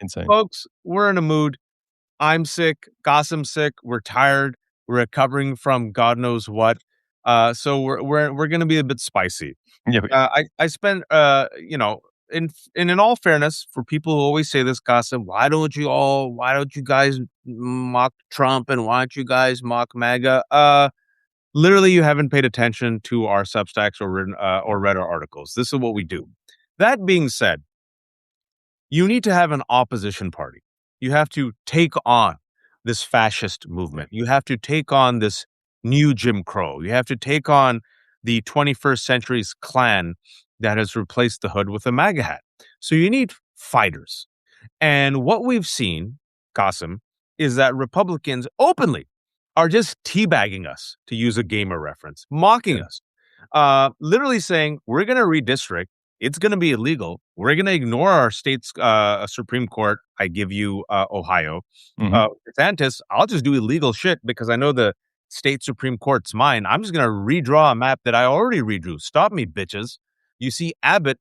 Insane. Folks, we're in a mood. I'm sick. Qasim's sick. We're tired. We're recovering from God knows what. So we're gonna be a bit spicy. Yeah, I spent in all fairness, for people who always say this, Qasim, why don't you guys mock Trump and why don't you guys mock MAGA? Literally, you haven't paid attention to our Substacks or read our articles. This is what we do. That being said, you need to have an opposition party. You have to take on this fascist movement. You have to take on this new Jim Crow. You have to take on the 21st century's Klan that has replaced the hood with a MAGA hat. So you need fighters. And what we've seen, Qasim, is that Republicans openly are just teabagging us, to use a gamer reference, mocking us, literally saying, we're going to redistrict. It's going to be illegal. We're going to ignore our state's Supreme Court. I give you Ohio. DeSantis, I'll just do illegal shit because I know the state Supreme Court's mine. I'm just going to redraw a map that I already redrew. Stop me, bitches. You see Abbott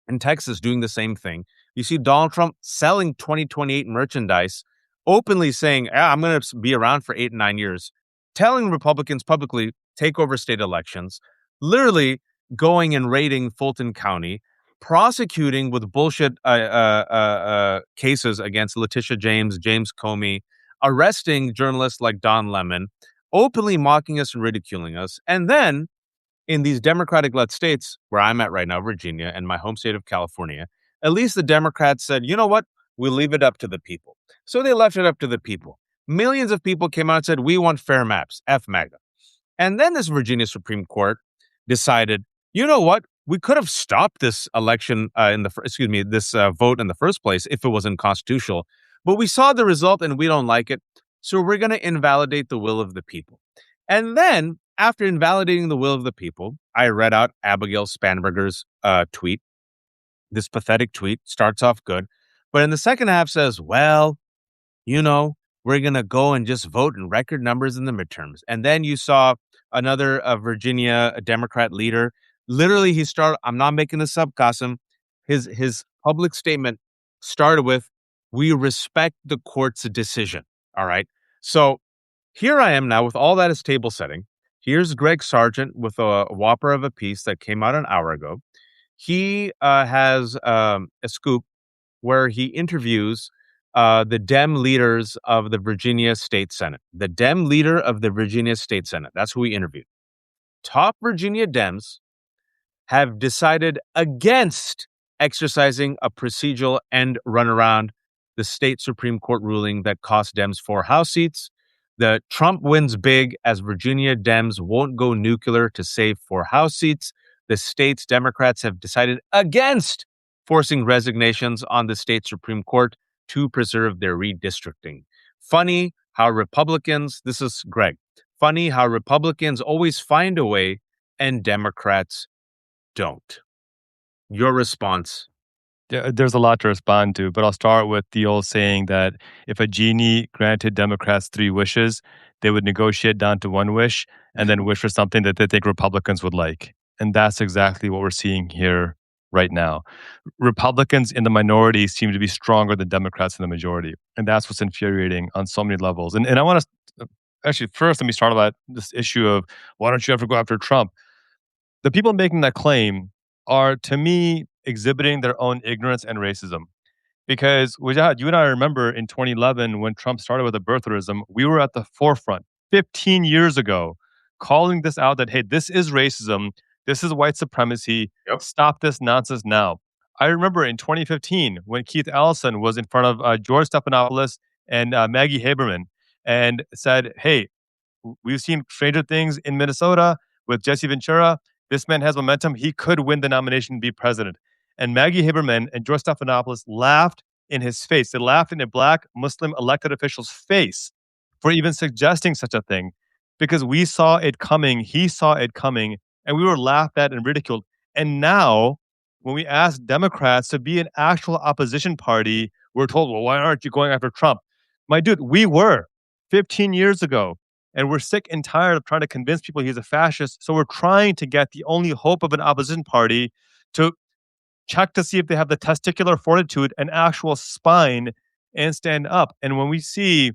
in Texas doing the same thing. You see Donald Trump selling 2028 merchandise, openly saying, I'm going to be around for 8 and 9 years, telling Republicans publicly, take over state elections, literally going and raiding Fulton County, prosecuting with bullshit cases against Letitia James, James Comey, arresting journalists like Don Lemon, openly mocking us and ridiculing us. And then in these Democratic-led states where I'm at right now, Virginia, and my home state of California, at least the Democrats said, you know what? We'll leave it up to the people. So they left it up to the people. Millions of people came out and said, we want fair maps, F MAGA. And then this Virginia Supreme Court decided, you know what? We could have stopped this election this vote in the first place if it was unconstitutional. But we saw the result and we don't like it. So we're going to invalidate the will of the people. And then after invalidating the will of the people, I read out Abigail Spanberger's tweet. This pathetic tweet starts off good, but in the second half says, well, we're going to go and just vote in record numbers in the midterms. And then you saw another Virginia Democrat leader. Literally, I'm not making this up, Qasim. His public statement started with, we respect the court's decision. All right. So here I am now with all that as table setting. Here's Greg Sargent with a whopper of a piece that came out an hour ago. He has a scoop where he interviews the Dem leaders of the Virginia State Senate. The Dem leader of the Virginia State Senate. That's who he interviewed. Top Virginia Dems have decided against exercising a procedural end run around the state Supreme Court ruling that cost Dems 4 House seats. The Trump wins big as Virginia Dems won't go nuclear to save 4 House seats. The state's Democrats have decided against forcing resignations on the state Supreme Court to preserve their redistricting. Funny how Republicans, this is Greg, funny how Republicans always find a way and Democrats don't. Your response? Yeah, there's a lot to respond to, but I'll start with the old saying that if a genie granted Democrats 3 wishes, they would negotiate down to 1 wish and then wish for something that they think Republicans would like. And that's exactly what we're seeing here right now. Republicans in the minority seem to be stronger than Democrats in the majority. And that's what's infuriating on so many levels. And I want to actually, first, let me start about this issue of why don't you ever go after Trump? The people making that claim are, to me, exhibiting their own ignorance and racism. Because, Wajahat, you and I remember in 2011 when Trump started with the birtherism, we were at the forefront 15 years ago calling this out that, hey, this is racism. This is white supremacy. Yep. Stop this nonsense now. I remember in 2015 when Keith Ellison was in front of George Stephanopoulos and Maggie Haberman and said, hey, we've seen stranger things in Minnesota with Jesse Ventura. This man has momentum. He could win the nomination and be president. And Maggie Haberman and George Stephanopoulos laughed in his face. They laughed in a black Muslim elected official's face for even suggesting such a thing because we saw it coming. He saw it coming and we were laughed at and ridiculed. And now when we ask Democrats to be an actual opposition party, we're told, well, why aren't you going after Trump? My dude, we were 15 years ago. And we're sick and tired of trying to convince people he's a fascist. So we're trying to get the only hope of an opposition party to check to see if they have the testicular fortitude and actual spine and stand up. And when we see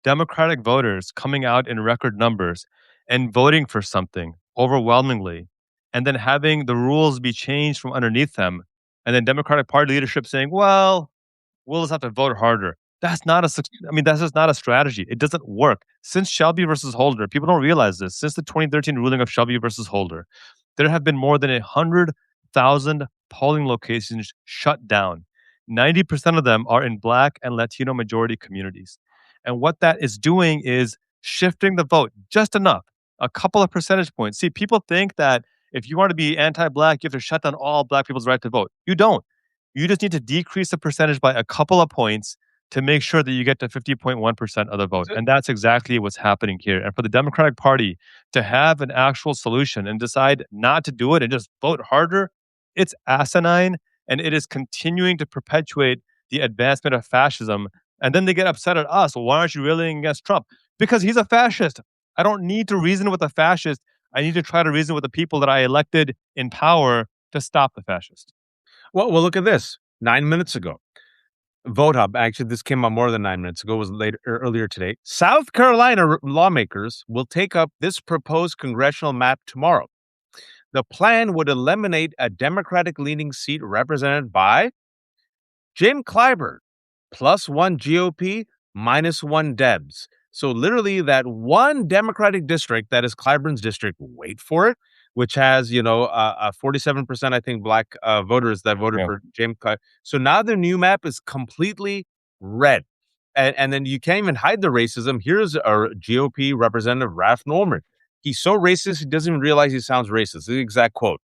Democratic voters coming out in record numbers and voting for something overwhelmingly, and then having the rules be changed from underneath them, and then Democratic Party leadership saying, well, we'll just have to vote harder. That's not I mean, that's just not a strategy. It doesn't work. Since Shelby versus Holder, people don't realize this. Since the 2013 ruling of Shelby versus Holder, there have been more than 100,000 polling locations shut down. 90% of them are in Black and Latino majority communities. And what that is doing is shifting the vote just enough, a couple of percentage points. See, people think that if you want to be anti Black, you have to shut down all Black people's right to vote. You don't. You just need to decrease the percentage by a couple of points to make sure that you get to 50.1% of the vote. And that's exactly what's happening here. And for the Democratic Party to have an actual solution and decide not to do it and just vote harder, it's asinine and it is continuing to perpetuate the advancement of fascism. And then they get upset at us. Well, why aren't you railing against Trump? Because he's a fascist. I don't need to reason with a fascist. I need to try to reason with the people that I elected in power to stop the fascist. Well, look at this. 9 minutes ago, Vote Hub. Actually, this came out more than 9 minutes ago. It was earlier today. South Carolina lawmakers will take up this proposed congressional map tomorrow. The plan would eliminate a Democratic-leaning seat represented by Jim Clyburn, +1 GOP, -1 Debs. So literally that one Democratic district that is Clyburn's district, wait for it, which has, 47%, I think, Black voters that voted for Jim Clyburn. So now the new map is completely red. And then you can't even hide the racism. Here's our GOP representative, Ralph Norman. He's so racist, he doesn't even realize he sounds racist. This is the exact quote.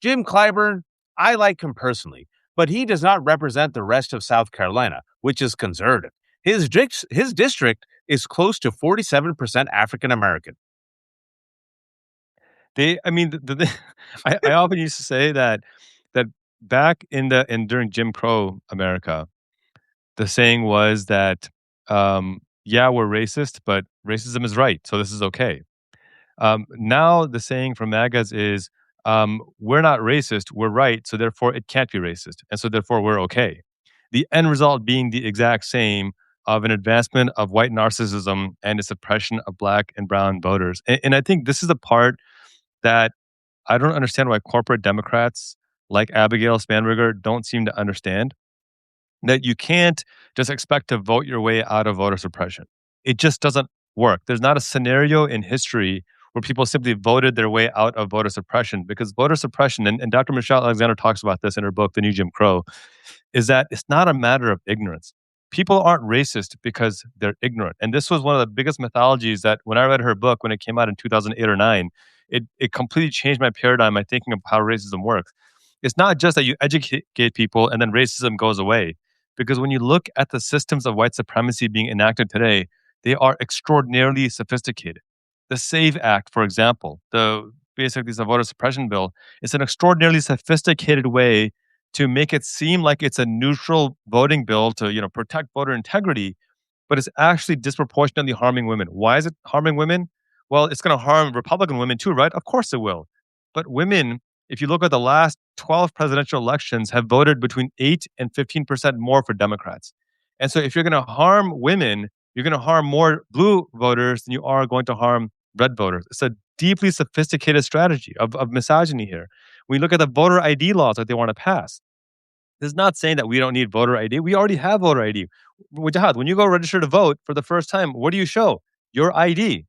Jim Clyburn, I like him personally, but he does not represent the rest of South Carolina, which is conservative. His district is close to 47% African American. I often used to say that back during Jim Crow America, the saying was that, yeah, we're racist, but racism is right, so this is okay. Now the saying from MAGAs is, we're not racist, we're right, so therefore it can't be racist, and so therefore we're okay. The end result being the exact same of an advancement of white narcissism and a suppression of Black and brown voters. And I think this is the part that I don't understand why corporate Democrats like Abigail Spanberger don't seem to understand that you can't just expect to vote your way out of voter suppression. It just doesn't work. There's not a scenario in history where people simply voted their way out of voter suppression, because voter suppression, and Dr. Michelle Alexander talks about this in her book, The New Jim Crow, is that it's not a matter of ignorance. People aren't racist because they're ignorant. And this was one of the biggest mythologies that when I read her book, when it came out in 2008 or 9, it completely changed my paradigm, my thinking of how racism works. It's not just that you educate people and then racism goes away. Because when you look at the systems of white supremacy being enacted today, they are extraordinarily sophisticated. The SAVE Act, for example, basically the voter suppression bill, is an extraordinarily sophisticated way to make it seem like it's a neutral voting bill to, protect voter integrity, but it's actually disproportionately harming women. Why is it harming women? Well, it's going to harm Republican women too, right? Of course it will. But women, if you look at the last 12 presidential elections, have voted between 8 and 15% more for Democrats. And so if you're going to harm women, you're going to harm more blue voters than you are going to harm red voters. It's a deeply sophisticated strategy of misogyny here. When you look at the voter ID laws that they want to pass, this is not saying that we don't need voter ID. We already have voter ID. Wajahat, when you go register to vote for the first time, what do you show? Your ID.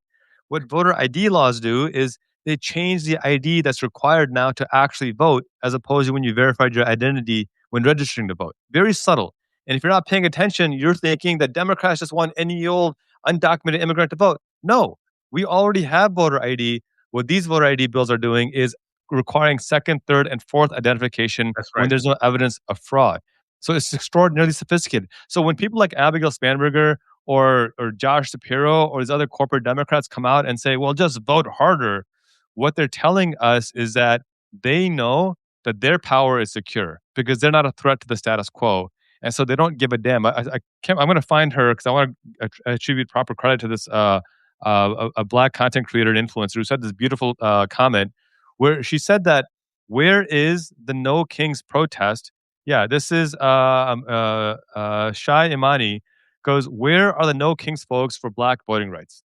What voter ID laws do is they change the ID that's required now to actually vote, as opposed to when you verified your identity when registering to vote. Very subtle. And if you're not paying attention, you're thinking that Democrats just want any old undocumented immigrant to vote. No, we already have voter ID. What these voter ID bills are doing is requiring second, third, and fourth identification when there's no evidence of fraud. So it's extraordinarily sophisticated. So when people like Abigail Spanberger or Josh Shapiro or these other corporate Democrats come out and say, well, just vote harder, what they're telling us is that they know that their power is secure because they're not a threat to the status quo. And so they don't give a damn. I'm going to find her because I want to attribute proper credit to this a Black content creator and influencer who said this beautiful comment where she said that Where is the No Kings protest? Yeah, this is Shai Imani goes, where are the No Kings folks for black voting rights?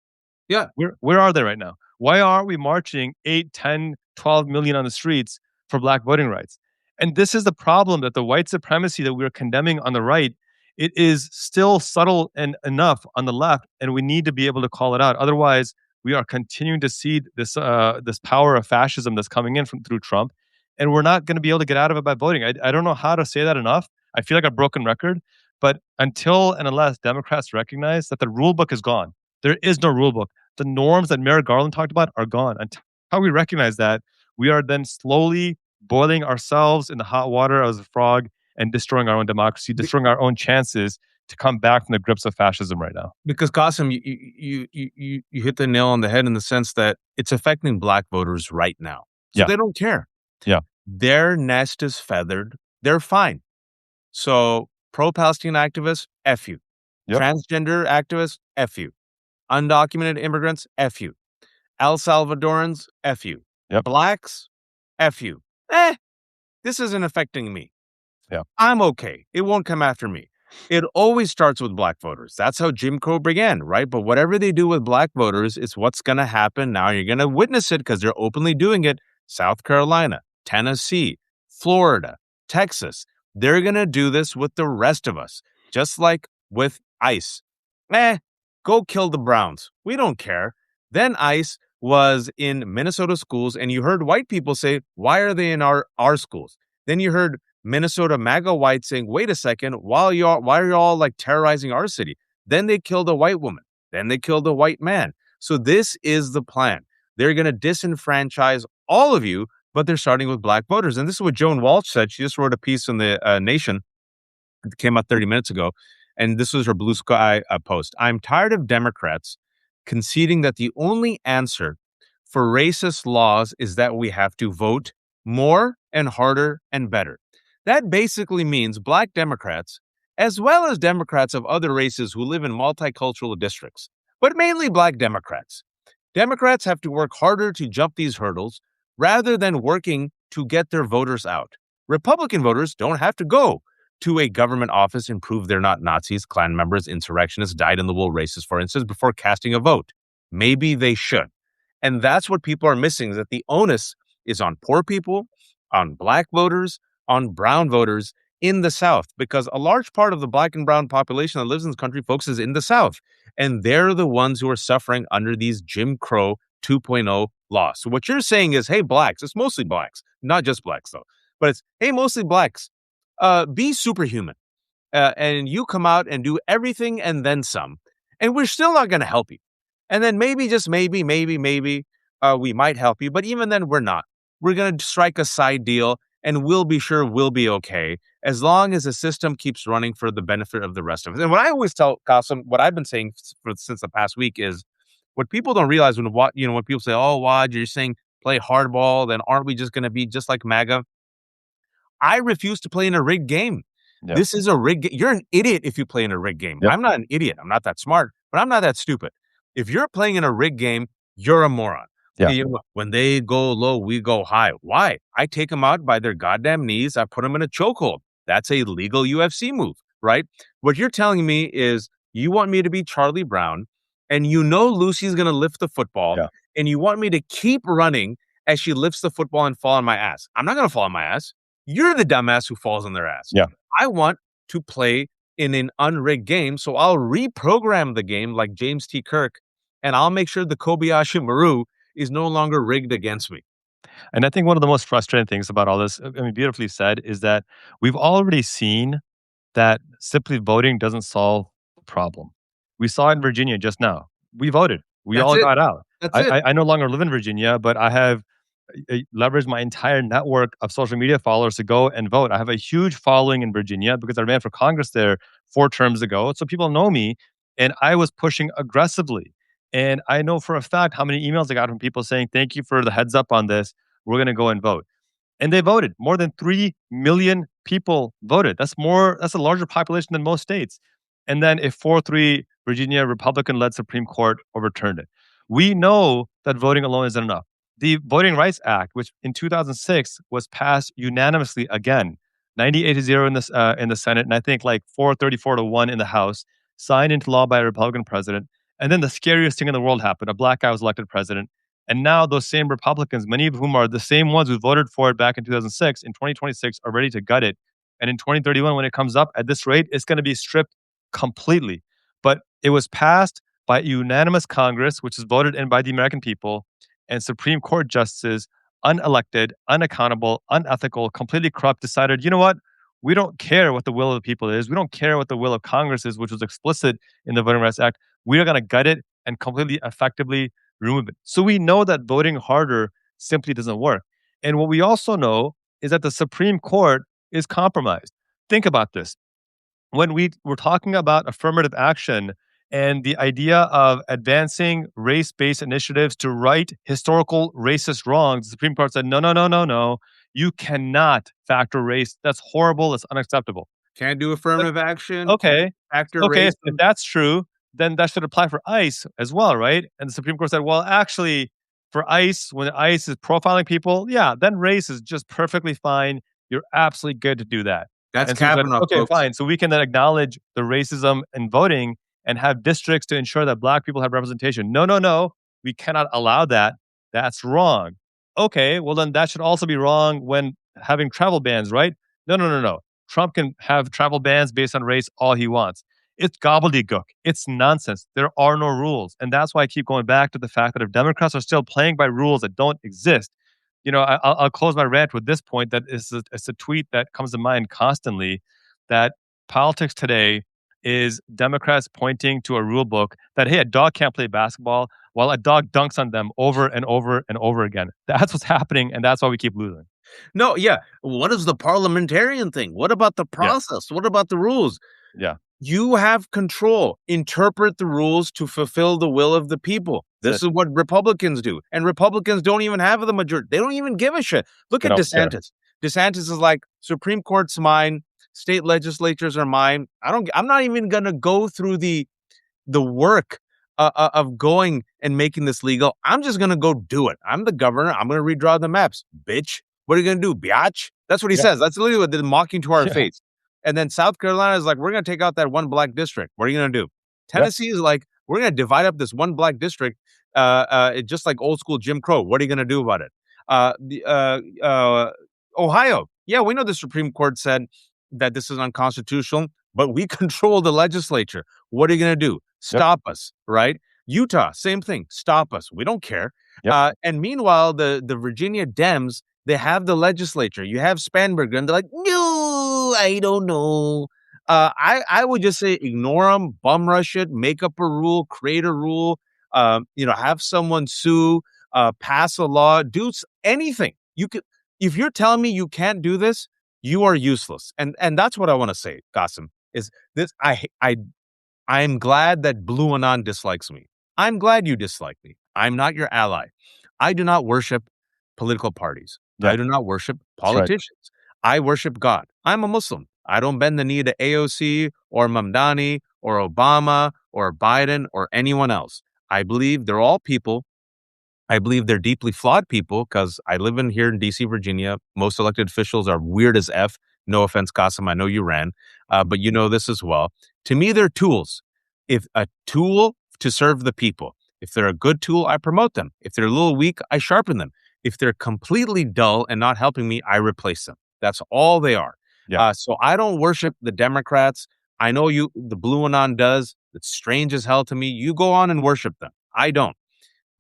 Yeah. Where are they right now? Why aren't we marching 8, 10, 12 million on the streets for black voting rights? And this is the problem, that the white supremacy that we're condemning on the right, it is still subtle and enough on the left, and we need to be able to call it out. Otherwise, we are continuing to see this power of fascism that's coming in through Trump, and we're not going to be able to get out of it by voting. I don't know how to say that enough. I feel like a broken record, but until and unless Democrats recognize that the rule book is gone, there is no rule book. The norms that Merrick Garland talked about are gone. Until we recognize that, we are then slowly boiling ourselves in the hot water as a frog and destroying our own democracy, destroying our own chances to come back from the grips of fascism right now. Because Qasim, you hit the nail on the head in the sense that it's affecting black voters right now. So Yeah. they don't care. Yeah. Their nest is feathered. They're fine. So pro-Palestine activists, F you. Yep. Transgender activists, F you. Undocumented immigrants, F you. El Salvadorans, F you. Yep. Blacks, F you. This isn't affecting me. Yeah. I'm okay. It won't come after me. It always starts with black voters. That's how Jim Crow began, right? But whatever they do with black voters is what's going to happen. Now you're going to witness it because they're openly doing it. South Carolina, Tennessee, Florida, Texas. They're going to do this with the rest of us, just like with ICE. Go kill the Browns. We don't care. Then ICE was in Minnesota schools, and you heard white people say, why are they in our schools? Then you heard Minnesota MAGA whites saying, wait a second, why are y'all like terrorizing our city? Then they killed a white woman. Then they killed a white man. So this is the plan. They're going to disenfranchise all of you, but they're starting with black voters. And this is what Joan Walsh said. She just wrote a piece in the Nation. It came out 30 minutes ago. And this was her Blue Sky post. I'm tired of Democrats conceding that the only answer for racist laws is that we have to vote more and harder and better. That basically means black Democrats, as well as Democrats of other races who live in multicultural districts, but mainly black Democrats. Democrats have to work harder to jump these hurdles rather than working to get their voters out. Republican voters don't have to go to a government office and prove they're not Nazis, Klan members, insurrectionists, dyed-in-the-wool racists, for instance, before casting a vote. Maybe they should. And that's what people are missing, is that the onus is on poor people, on black voters, on brown voters in the South, because a large part of the black and brown population that lives in this country, folks, is in the South. And they're the ones who are suffering under these Jim Crow 2.0 laws. So what you're saying is, hey, blacks, it's mostly blacks, not just blacks, though, but it's, hey, mostly blacks, be superhuman. And you come out and do everything and then some. And we're still not going to help you. And then maybe, just maybe, we might help you. But even then, we're not. We're going to strike a side deal, and we'll be sure we'll be okay as long as the system keeps running for the benefit of the rest of us. And what I always tell Qasim, what I've been saying since the past week is, what people don't realize when people say, "Oh, Waj, you're saying play hardball, then aren't we just going to be just like MAGA?" I refuse to play in a rigged game. Yeah. This is a rigged game. You're an idiot if you play in a rigged game. Yep. I'm not an idiot. I'm not that smart, but I'm not that stupid. If you're playing in a rigged game, you're a moron. Yeah. When they go low, we go high. Why? I take them out by their goddamn knees. I put them in a chokehold. That's a legal UFC move, right? What you're telling me is you want me to be Charlie Brown, and you know Lucy's going to lift the football, and you want me to keep running as she lifts the football and fall on my ass. I'm not going to fall on my ass. You're the dumbass who falls on their ass. Yeah. I want to play in an unrigged game, so I'll reprogram the game like James T. Kirk, and I'll make sure the Kobayashi Maru is no longer rigged against me. And I think one of the most frustrating things about all this, I mean, beautifully said, is that we've already seen that simply voting doesn't solve the problem. We saw it in Virginia just now. We voted. We all got out. I no longer live in Virginia, but I have leveraged my entire network of social media followers to go and vote. I have a huge following in Virginia because I ran for Congress there 4 terms ago. So people know me, and I was pushing aggressively. And I know for a fact how many emails I got from people saying, thank you for the heads up on this. We're going to go and vote. And they voted. More than 3 million people voted. That's a larger population than most states. And then a 4-3 Virginia Republican-led Supreme Court overturned it. We know that voting alone isn't enough. The Voting Rights Act, which in 2006 was passed unanimously again, 98 to 0 in the Senate, and I think like 434 to 1 in the House, signed into law by a Republican president. And then the scariest thing in the world happened. A black guy was elected president. And now those same Republicans, many of whom are the same ones who voted for it back in 2006, in 2026 are ready to gut it. And in 2031, when it comes up at this rate, it's going to be stripped completely. But it was passed by a unanimous Congress, which is voted in by the American people, and Supreme Court justices, unelected, unaccountable, unethical, completely corrupt, decided, you know what? We don't care what the will of the people is. We don't care what the will of Congress is, which was explicit in the Voting Rights Act. We are going to gut it and completely effectively remove it. So we know that voting harder simply doesn't work. And what we also know is that the Supreme Court is compromised. Think about this. When we were talking about affirmative action and the idea of advancing race-based initiatives to right historical racist wrongs, the Supreme Court said, no, no, no, no, no. You cannot factor race. That's horrible. That's unacceptable. Can't do But affirmative action. Can't okay, factor okay, race. if that's true, then that should apply for ICE as well, right? And the Supreme Court said, well, actually, for ICE, when ICE is profiling people, yeah, then race is just perfectly fine. You're absolutely good to do that. That's And so we said, Kavanaugh, okay, folks. fine. So we can then acknowledge the racism in voting and have districts to ensure that Black people have representation. No, no, no. We cannot allow that. That's wrong. Okay, well, then that should also be wrong when having travel bans, right? No, no, no, no. Trump can have travel bans based on race all he wants. It's gobbledygook. It's nonsense. There are no rules. And that's why I keep going back to the fact that if Democrats are still playing by rules that don't exist, I'll close my rant with this point that it's a tweet that comes to mind constantly that politics today is Democrats pointing to a rule book that, hey, a dog can't play basketball while a dog dunks on them over and over and over again. That's what's happening. And that's why we keep losing. No, yeah. What is the parliamentarian thing? What about the Yeah. process? What about the rules? Yeah. You have control. Interpret the rules to fulfill the will of the people. This That's is what Republicans do. And Republicans don't even have the majority. They don't even give a shit. Look They at don't care. DeSantis. DeSantis is like, Supreme Court's mine, state legislatures are mine. I'm not even gonna go through the work of going and making this legal. I'm just gonna go do it. I'm the governor. I'm gonna redraw the maps. Bitch. What are you gonna do? Biatch? That's what he Yeah. says. That's literally what they're mocking to our Yeah. face. And then South Carolina is like, we're going to take out that one black district. What are you going to do? Tennessee is like, we're going to divide up this one black district, just like old school Jim Crow. What are you going to do about it? Ohio. Yeah, we know the Supreme Court said that this is unconstitutional, but we control the legislature. What are you going to do? Stop us, right? Utah, same thing. Stop us. We don't care. Yep. And meanwhile, the Virginia Dems, they have the legislature. You have Spanberger, and they're like, no, I don't know. I would just say ignore them, bum rush it, make up a rule, create a rule, have someone sue, pass a law, do anything. You could, if you're telling me you can't do this, you are useless. And that's what I want to say, Qasim, is this. I'm glad that Blue Anon dislikes me. I'm glad you dislike me. I'm not your ally. I do not worship political parties. Yeah. I do not worship That's right. politicians. I worship God. I'm a Muslim. I don't bend the knee to AOC or Mamdani or Obama or Biden or anyone else. I believe they're all people. I believe they're deeply flawed people because I live in here in DC, Virginia. Most elected officials are weird as F. No offense, Qasim. I know you ran, but you know this as well. To me, they're tools. If a tool to serve the people. If they're a good tool, I promote them. If they're a little weak, I sharpen them. If they're completely dull and not helping me, I replace them. That's all they are. Yeah. So I don't worship the Democrats. I know the Blue Anon does. It's strange as hell to me. You go on and worship them. I don't.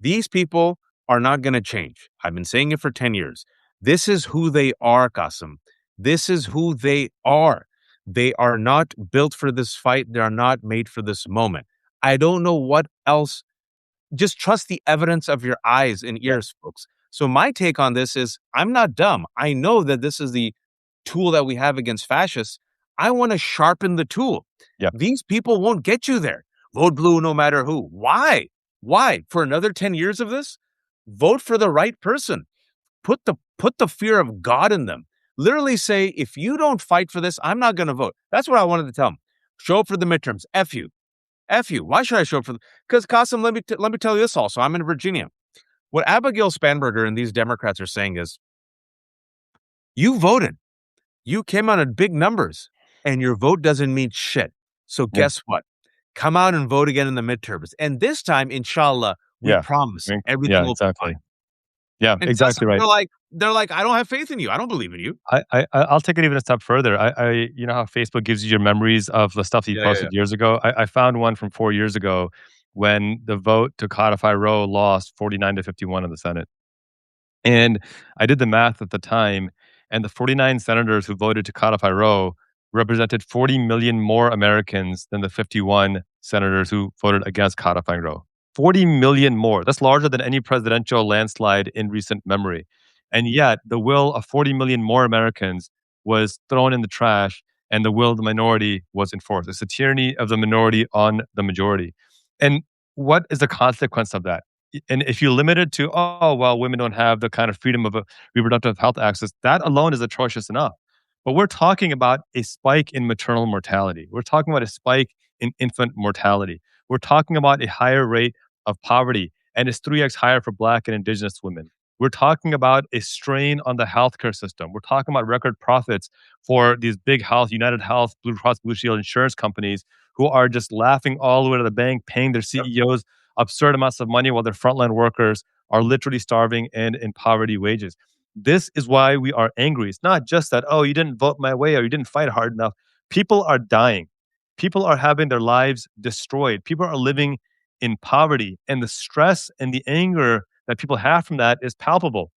These people are not going to change. I've been saying it for 10 years. This is who they are, Qasim. This is who they are. They are not built for this fight. They are not made for this moment. I don't know what else. Just trust the evidence of your eyes and ears, folks. So my take on this is I'm not dumb. I know that this is the tool that we have against fascists. I want to sharpen the tool. Yeah. These people won't get you there. Vote blue no matter who. Why? Why? For another 10 years of this? Vote for the right person. Put the fear of God in them. Literally say, if you don't fight for this, I'm not going to vote. That's what I wanted to tell them. Show up for the midterms. F you. F you. Why should I show up for? Because Qasim, let me tell you this also. I'm in Virginia. What Abigail Spanberger and these Democrats are saying is, you voted. You came out in big numbers, and your vote doesn't mean shit. So Yeah. guess what? Come out and vote again in the midterms. And this time, inshallah, we Yeah. promise I mean, everything yeah, will be exactly. fine. Yeah, And to us, exactly right. they're like, I don't have faith in you. I don't believe in you. I'll take it even a step further. You know how Facebook gives you your memories of the stuff that you Yeah, yeah, yeah. posted years ago? I found one from 4 years ago when the vote to codify Roe lost 49-51 in the Senate. And I did the math at the time, and the 49 senators who voted to codify Roe represented 40 million more Americans than the 51 senators who voted against codifying Roe. 40 million more. That's larger than any presidential landslide in recent memory. And yet, the will of 40 million more Americans was thrown in the trash, and the will of the minority was enforced. It's the tyranny of the minority on the majority. And what is the consequence of that? And if you limit it to, oh, well, women don't have the kind of freedom of a reproductive health access, that alone is atrocious enough. But we're talking about a spike in maternal mortality. We're talking about a spike in infant mortality. We're talking about a higher rate of poverty, and it's 3x higher for Black and Indigenous women. We're talking about a strain on the healthcare system. We're talking about record profits for these big health, United Health, Blue Cross Blue Shield insurance companies who are just laughing all the way to the bank, paying their Yep. CEOs absurd amounts of money while their frontline workers are literally starving and in poverty wages. This is why we are angry. It's not just that, oh, you didn't vote my way or you didn't fight hard enough. People are dying. People are having their lives destroyed. People are living in poverty. And the stress and the anger that people have from that is palpable.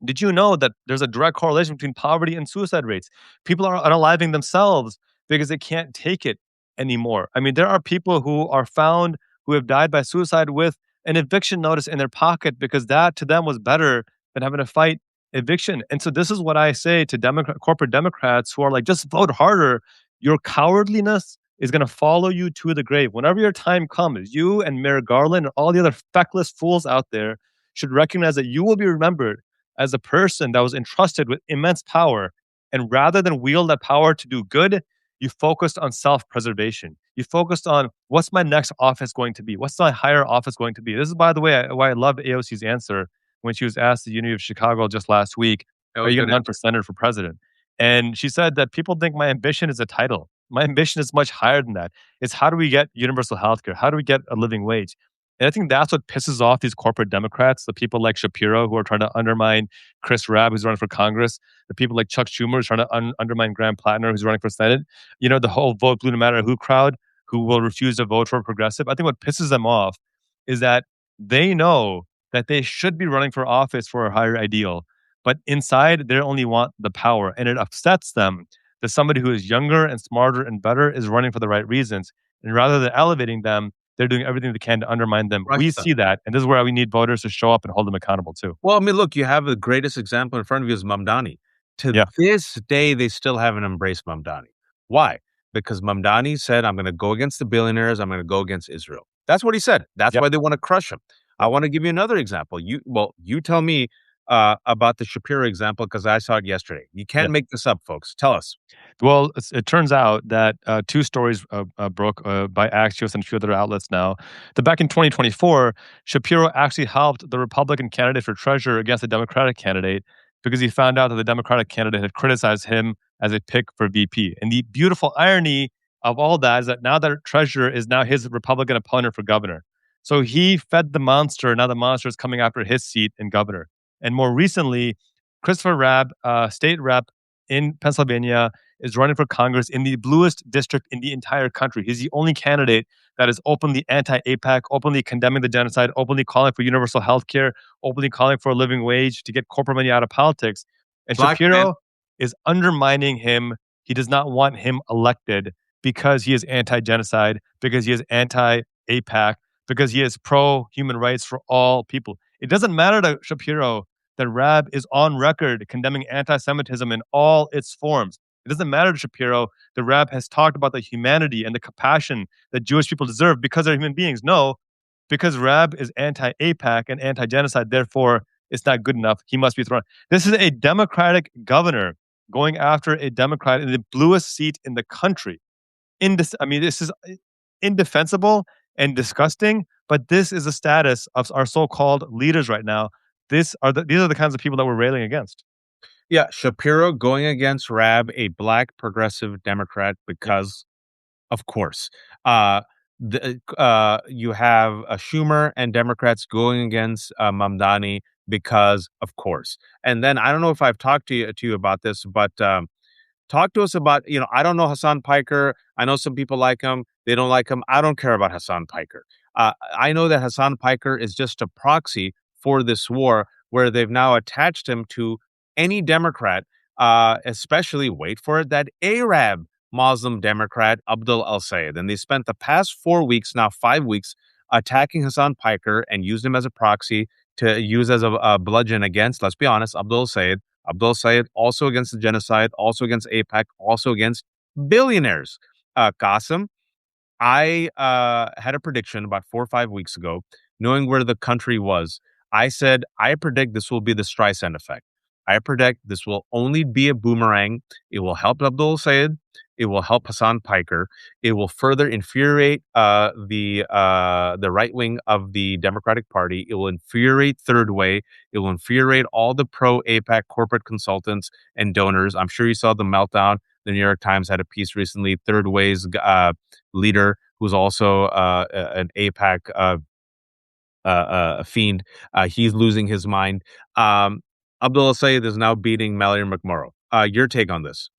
Did you know that there's a direct correlation between poverty and suicide rates? People are unaliving themselves because they can't take it anymore. I mean, there are people who are found who have died by suicide with an eviction notice in their pocket because that to them was better than having to fight eviction. And so this is what I say to corporate Democrats who are like, just vote harder. Your cowardliness is going to follow you to the grave. Whenever your time comes, you and Mayor Garland and all the other feckless fools out there should recognize that you will be remembered as a person that was entrusted with immense power. And rather than wield that power to do good, you focused on self preservation. You focused on what's my next office going to be? What's my higher office going to be? This is, by the way, why I loved AOC's answer when she was asked at the University of Chicago just last week, That are was you a going good to run for answer. Senate for president? And she said that people think my ambition is a title. My ambition is much higher than that. It's how do we get universal health care? How do we get a living wage? And I think that's what pisses off these corporate Democrats, the people like Shapiro who are trying to undermine Chris Rabb, who's running for Congress, the people like Chuck Schumer who's trying to undermine Graham Plattner, who's running for Senate. You know, the whole vote blue no matter who crowd who will refuse to vote for a progressive. I think what pisses them off is that they know that they should be running for office for a higher ideal, but inside they only want the power. And it upsets them that somebody who is younger and smarter and better is running for the right reasons. And rather than elevating them, they're doing everything they can to undermine them. Crush We them. see that, and this is where we need voters to show up and hold them accountable too. Well, I mean, look, you have the greatest example in front of you is Mamdani. To Yeah, this day, they still haven't embraced Mamdani. Why? Because Mamdani said, I'm going to go against the billionaires. I'm going to go against Israel. That's what he said. That's yep, why they want to crush him. I yep, want to give you another example. You tell me about the Shapiro example because I saw it yesterday. You can't yep. make this up, folks. Tell us. Well, it turns out that two stories broke by Axios and a few other outlets now. That back in 2024, Shapiro actually helped the Republican candidate for treasurer against the Democratic candidate because he found out that the Democratic candidate had criticized him as a pick for VP. And the beautiful irony of all that is that now that treasurer is now his Republican opponent for governor. So he fed the monster. Now the monster is coming after his seat in governor. And more recently, Christopher Rabb, state rep in Pennsylvania, is running for Congress in the bluest district in the entire country. He's the only candidate that is openly anti-APAC, openly condemning the genocide, openly calling for universal health care, openly calling for a living wage to get corporate money out of politics. And Black man. Shapiro is undermining him. He does not want him elected because he is anti-genocide, because he is anti-APAC, because he is pro-human rights for all people. It doesn't matter to Shapiro that Rab is on record condemning anti-Semitism in all its forms. It doesn't matter to Shapiro that Rab has talked about the humanity and the compassion that Jewish people deserve because they're human beings. No, because Rab is anti-APAC and anti-genocide, therefore it's not good enough. He must be thrown. This is a Democratic governor going after a Democrat in the bluest seat in the country. I mean, this is indefensible, and disgusting, but this is the status of our so-called leaders right now. These are the kinds of people that we're railing against. Yeah, Shapiro going against Rab, a black progressive Democrat, Yep. because of course. You have Schumer and Democrats going against Mamdani because of course. And then I don't know if I've talked to you about this, but talk to us about, I don't know Hassan Piker. I know some people like him. They don't like him. I don't care about Hassan Piker. I know that Hassan Piker is just a proxy for this war where they've now attached him to any Democrat, especially, wait for it, that Arab Muslim Democrat, Abdul El-Sayed. And they spent the past 4 weeks, now 5 weeks, attacking Hassan Piker and used him as a proxy to use as a bludgeon against, let's be honest, Abdul El-Sayed. Abdul Sayed also against the genocide, also against APAC, also against billionaires. Qasim, I had a prediction about 4 or 5 weeks ago, knowing where the country was. I said, I predict this will be the Streisand effect. I predict this will only be a boomerang. It will help Abdul Sayed. It will help Hassan Piker. It will further infuriate the right wing of the Democratic Party. It will infuriate Third Way. It will infuriate all the pro APAC corporate consultants and donors. I'm sure you saw the meltdown. The New York Times had a piece recently. Third Way's leader, who's also an APAC fiend. He's losing his mind. Abdul Sayed is now beating Mallory McMorrow. Your take on this?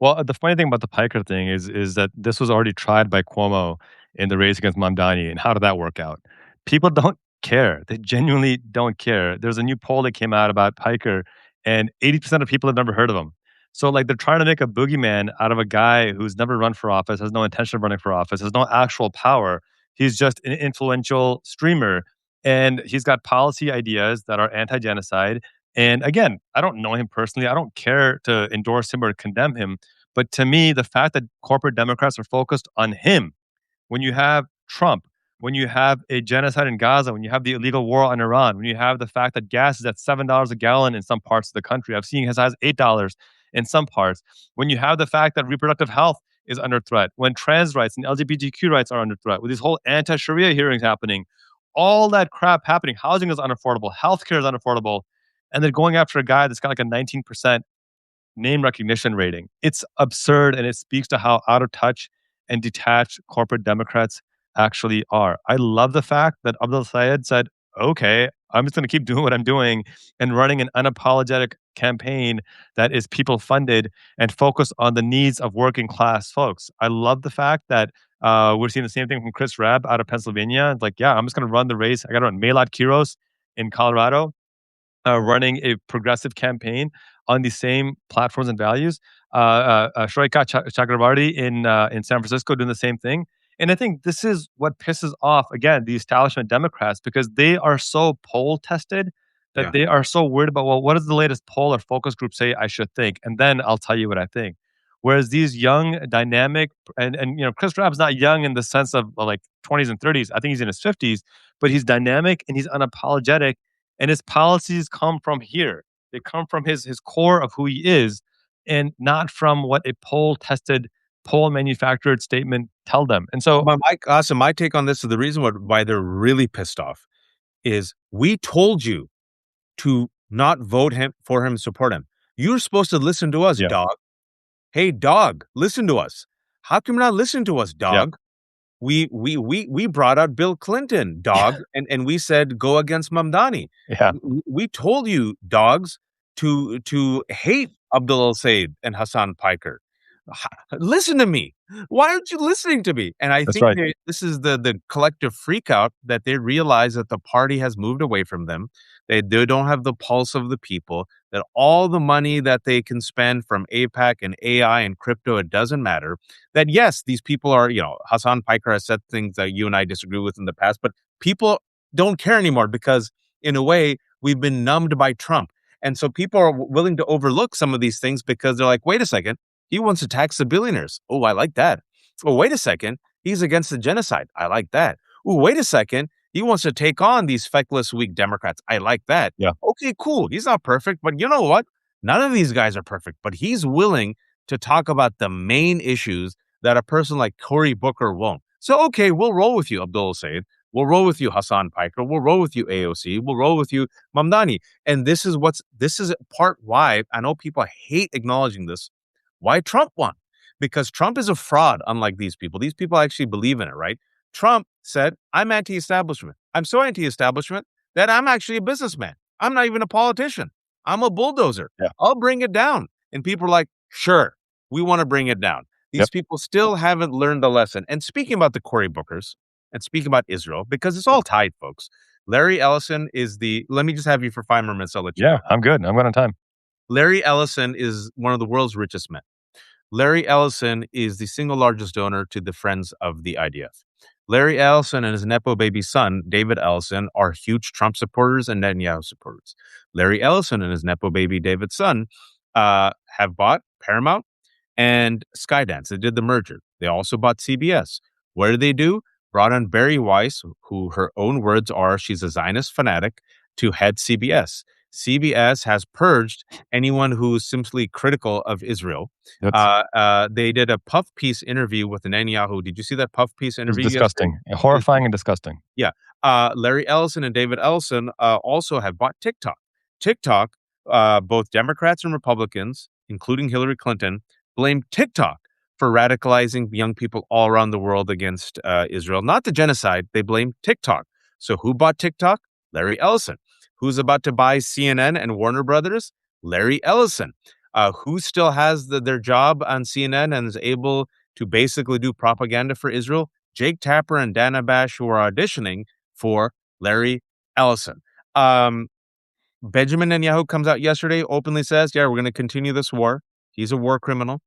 Well, the funny thing about the Piker thing is that this was already tried by Cuomo in the race against Mamdani, and how did that work out? People don't care. They genuinely don't care. There's a new poll that came out about Piker, and 80% of people have never heard of him. So, like, they're trying to make a boogeyman out of a guy who's never run for office, has no intention of running for office, has no actual power. He's just an influential streamer, and he's got policy ideas that are anti-genocide. And again, I don't know him personally. I don't care to endorse him or condemn him. But to me, the fact that corporate Democrats are focused on him, when you have Trump, when you have a genocide in Gaza, when you have the illegal war on Iran, when you have the fact that gas is at $7 a gallon in some parts of the country, I've seen as high as $8 in some parts, when you have the fact that reproductive health is under threat, when trans rights and LGBTQ rights are under threat, with these whole anti-Sharia hearings happening, all that crap happening, housing is unaffordable, healthcare is unaffordable, and they're going after a guy that's got like a 19% name recognition rating. It's absurd, and it speaks to how out of touch and detached corporate Democrats actually are. I love the fact that Abdul Sayed said, okay, I'm just going to keep doing what I'm doing and running an unapologetic campaign that is people funded and focused on the needs of working class folks. I love the fact that we're seeing the same thing from Chris Rabb out of Pennsylvania. It's like, yeah, I'm just going to run the race. I got to run Maylard Kiros in Colorado, running a progressive campaign on the same platforms and values. Shreika Chakravarti in San Francisco doing the same thing. And I think this is what pisses off, again, the establishment Democrats, because they are so poll tested that Yeah. they are so worried about, well, what does the latest poll or focus group say I should think? And then I'll tell you what I think. Whereas these young, dynamic, and Chris Rabb's not young in the sense of like 20s and 30s. I think he's in his 50s, but he's dynamic and he's unapologetic, and his policies come from here. They come from his core of who he is, and not from what a poll tested, poll manufactured statement tell them. And so, My take on this is the reason why they're really pissed off is we told you to not vote him for him, support him. You're supposed to listen to us, yeah, dog. Hey, dog, listen to us. How come you're not listening to us, yeah, dog? We brought out Bill Clinton, dog, and we said go against Mamdani. yeah, We told you, dogs, to hate Abdul El-Sayed and Hassan Piker. Listen to me. Why aren't you listening to me? And I that's think right. this is the collective freakout that they realize that the party has moved away from them. They don't have the pulse of the people, that all the money that they can spend from APAC and AI and crypto, it doesn't matter. That yes, these people are, Hassan Piker has said things that you and I disagree with in the past, but people don't care anymore because in a way, we've been numbed by Trump. And so people are willing to overlook some of these things because they're like, wait a second, he wants to tax the billionaires. Oh, I like that. Oh, wait a second. He's against the genocide. I like that. Oh, wait a second. He wants to take on these feckless, weak Democrats. I like that. Yeah. Okay, cool. He's not perfect, but you know what? None of these guys are perfect, but he's willing to talk about the main issues that a person like Cory Booker won't. So, okay, we'll roll with you, Abdul El-Sayed. We'll roll with you, Hassan Piker. We'll roll with you, AOC. We'll roll with you, Mamdani. And this is part why I know people hate acknowledging this, why Trump won. Because Trump is a fraud, unlike these people. These people actually believe in it, right? Trump said, I'm anti establishment. I'm so anti establishment that I'm actually a businessman. I'm not even a politician. I'm a bulldozer. Yeah. I'll bring it down. And people are like, sure, we want to bring it down. These Yep. people still haven't learned the lesson. And speaking about the Cory Bookers and speaking about Israel, because it's all tied, folks. Larry Ellison is let me just have you for 5 more minutes. I'll let you Yeah, go. I'm good. I'm good on time. Larry Ellison is one of the world's richest men. Larry Ellison is the single largest donor to the Friends of the IDF. Larry Ellison and his Nepo baby son, David Ellison, are huge Trump supporters and Netanyahu supporters. Larry Ellison and his Nepo baby David's son have bought Paramount and Skydance. They did the merger. They also bought CBS. What did they do? Brought on Barry Weiss, who her own words are she's a Zionist fanatic, to head CBS. CBS has purged anyone who's simply critical of Israel. That's They did a puff piece interview with Netanyahu. Did you see that puff piece It's interview yesterday? disgusting, horrifying, and disgusting. Yeah. Larry Ellison and David Ellison also have bought TikTok. TikTok, both Democrats and Republicans, including Hillary Clinton, blame TikTok for radicalizing young people all around the world against Israel. Not the genocide. They blame TikTok. So who bought TikTok? Larry Ellison. Who's about to buy CNN and Warner Brothers? Larry Ellison. Who still has their job on CNN and is able to basically do propaganda for Israel? Jake Tapper and Dana Bash, who are auditioning for Larry Ellison. Benjamin Netanyahu comes out yesterday, openly says, yeah, we're going to continue this war. He's a war criminal.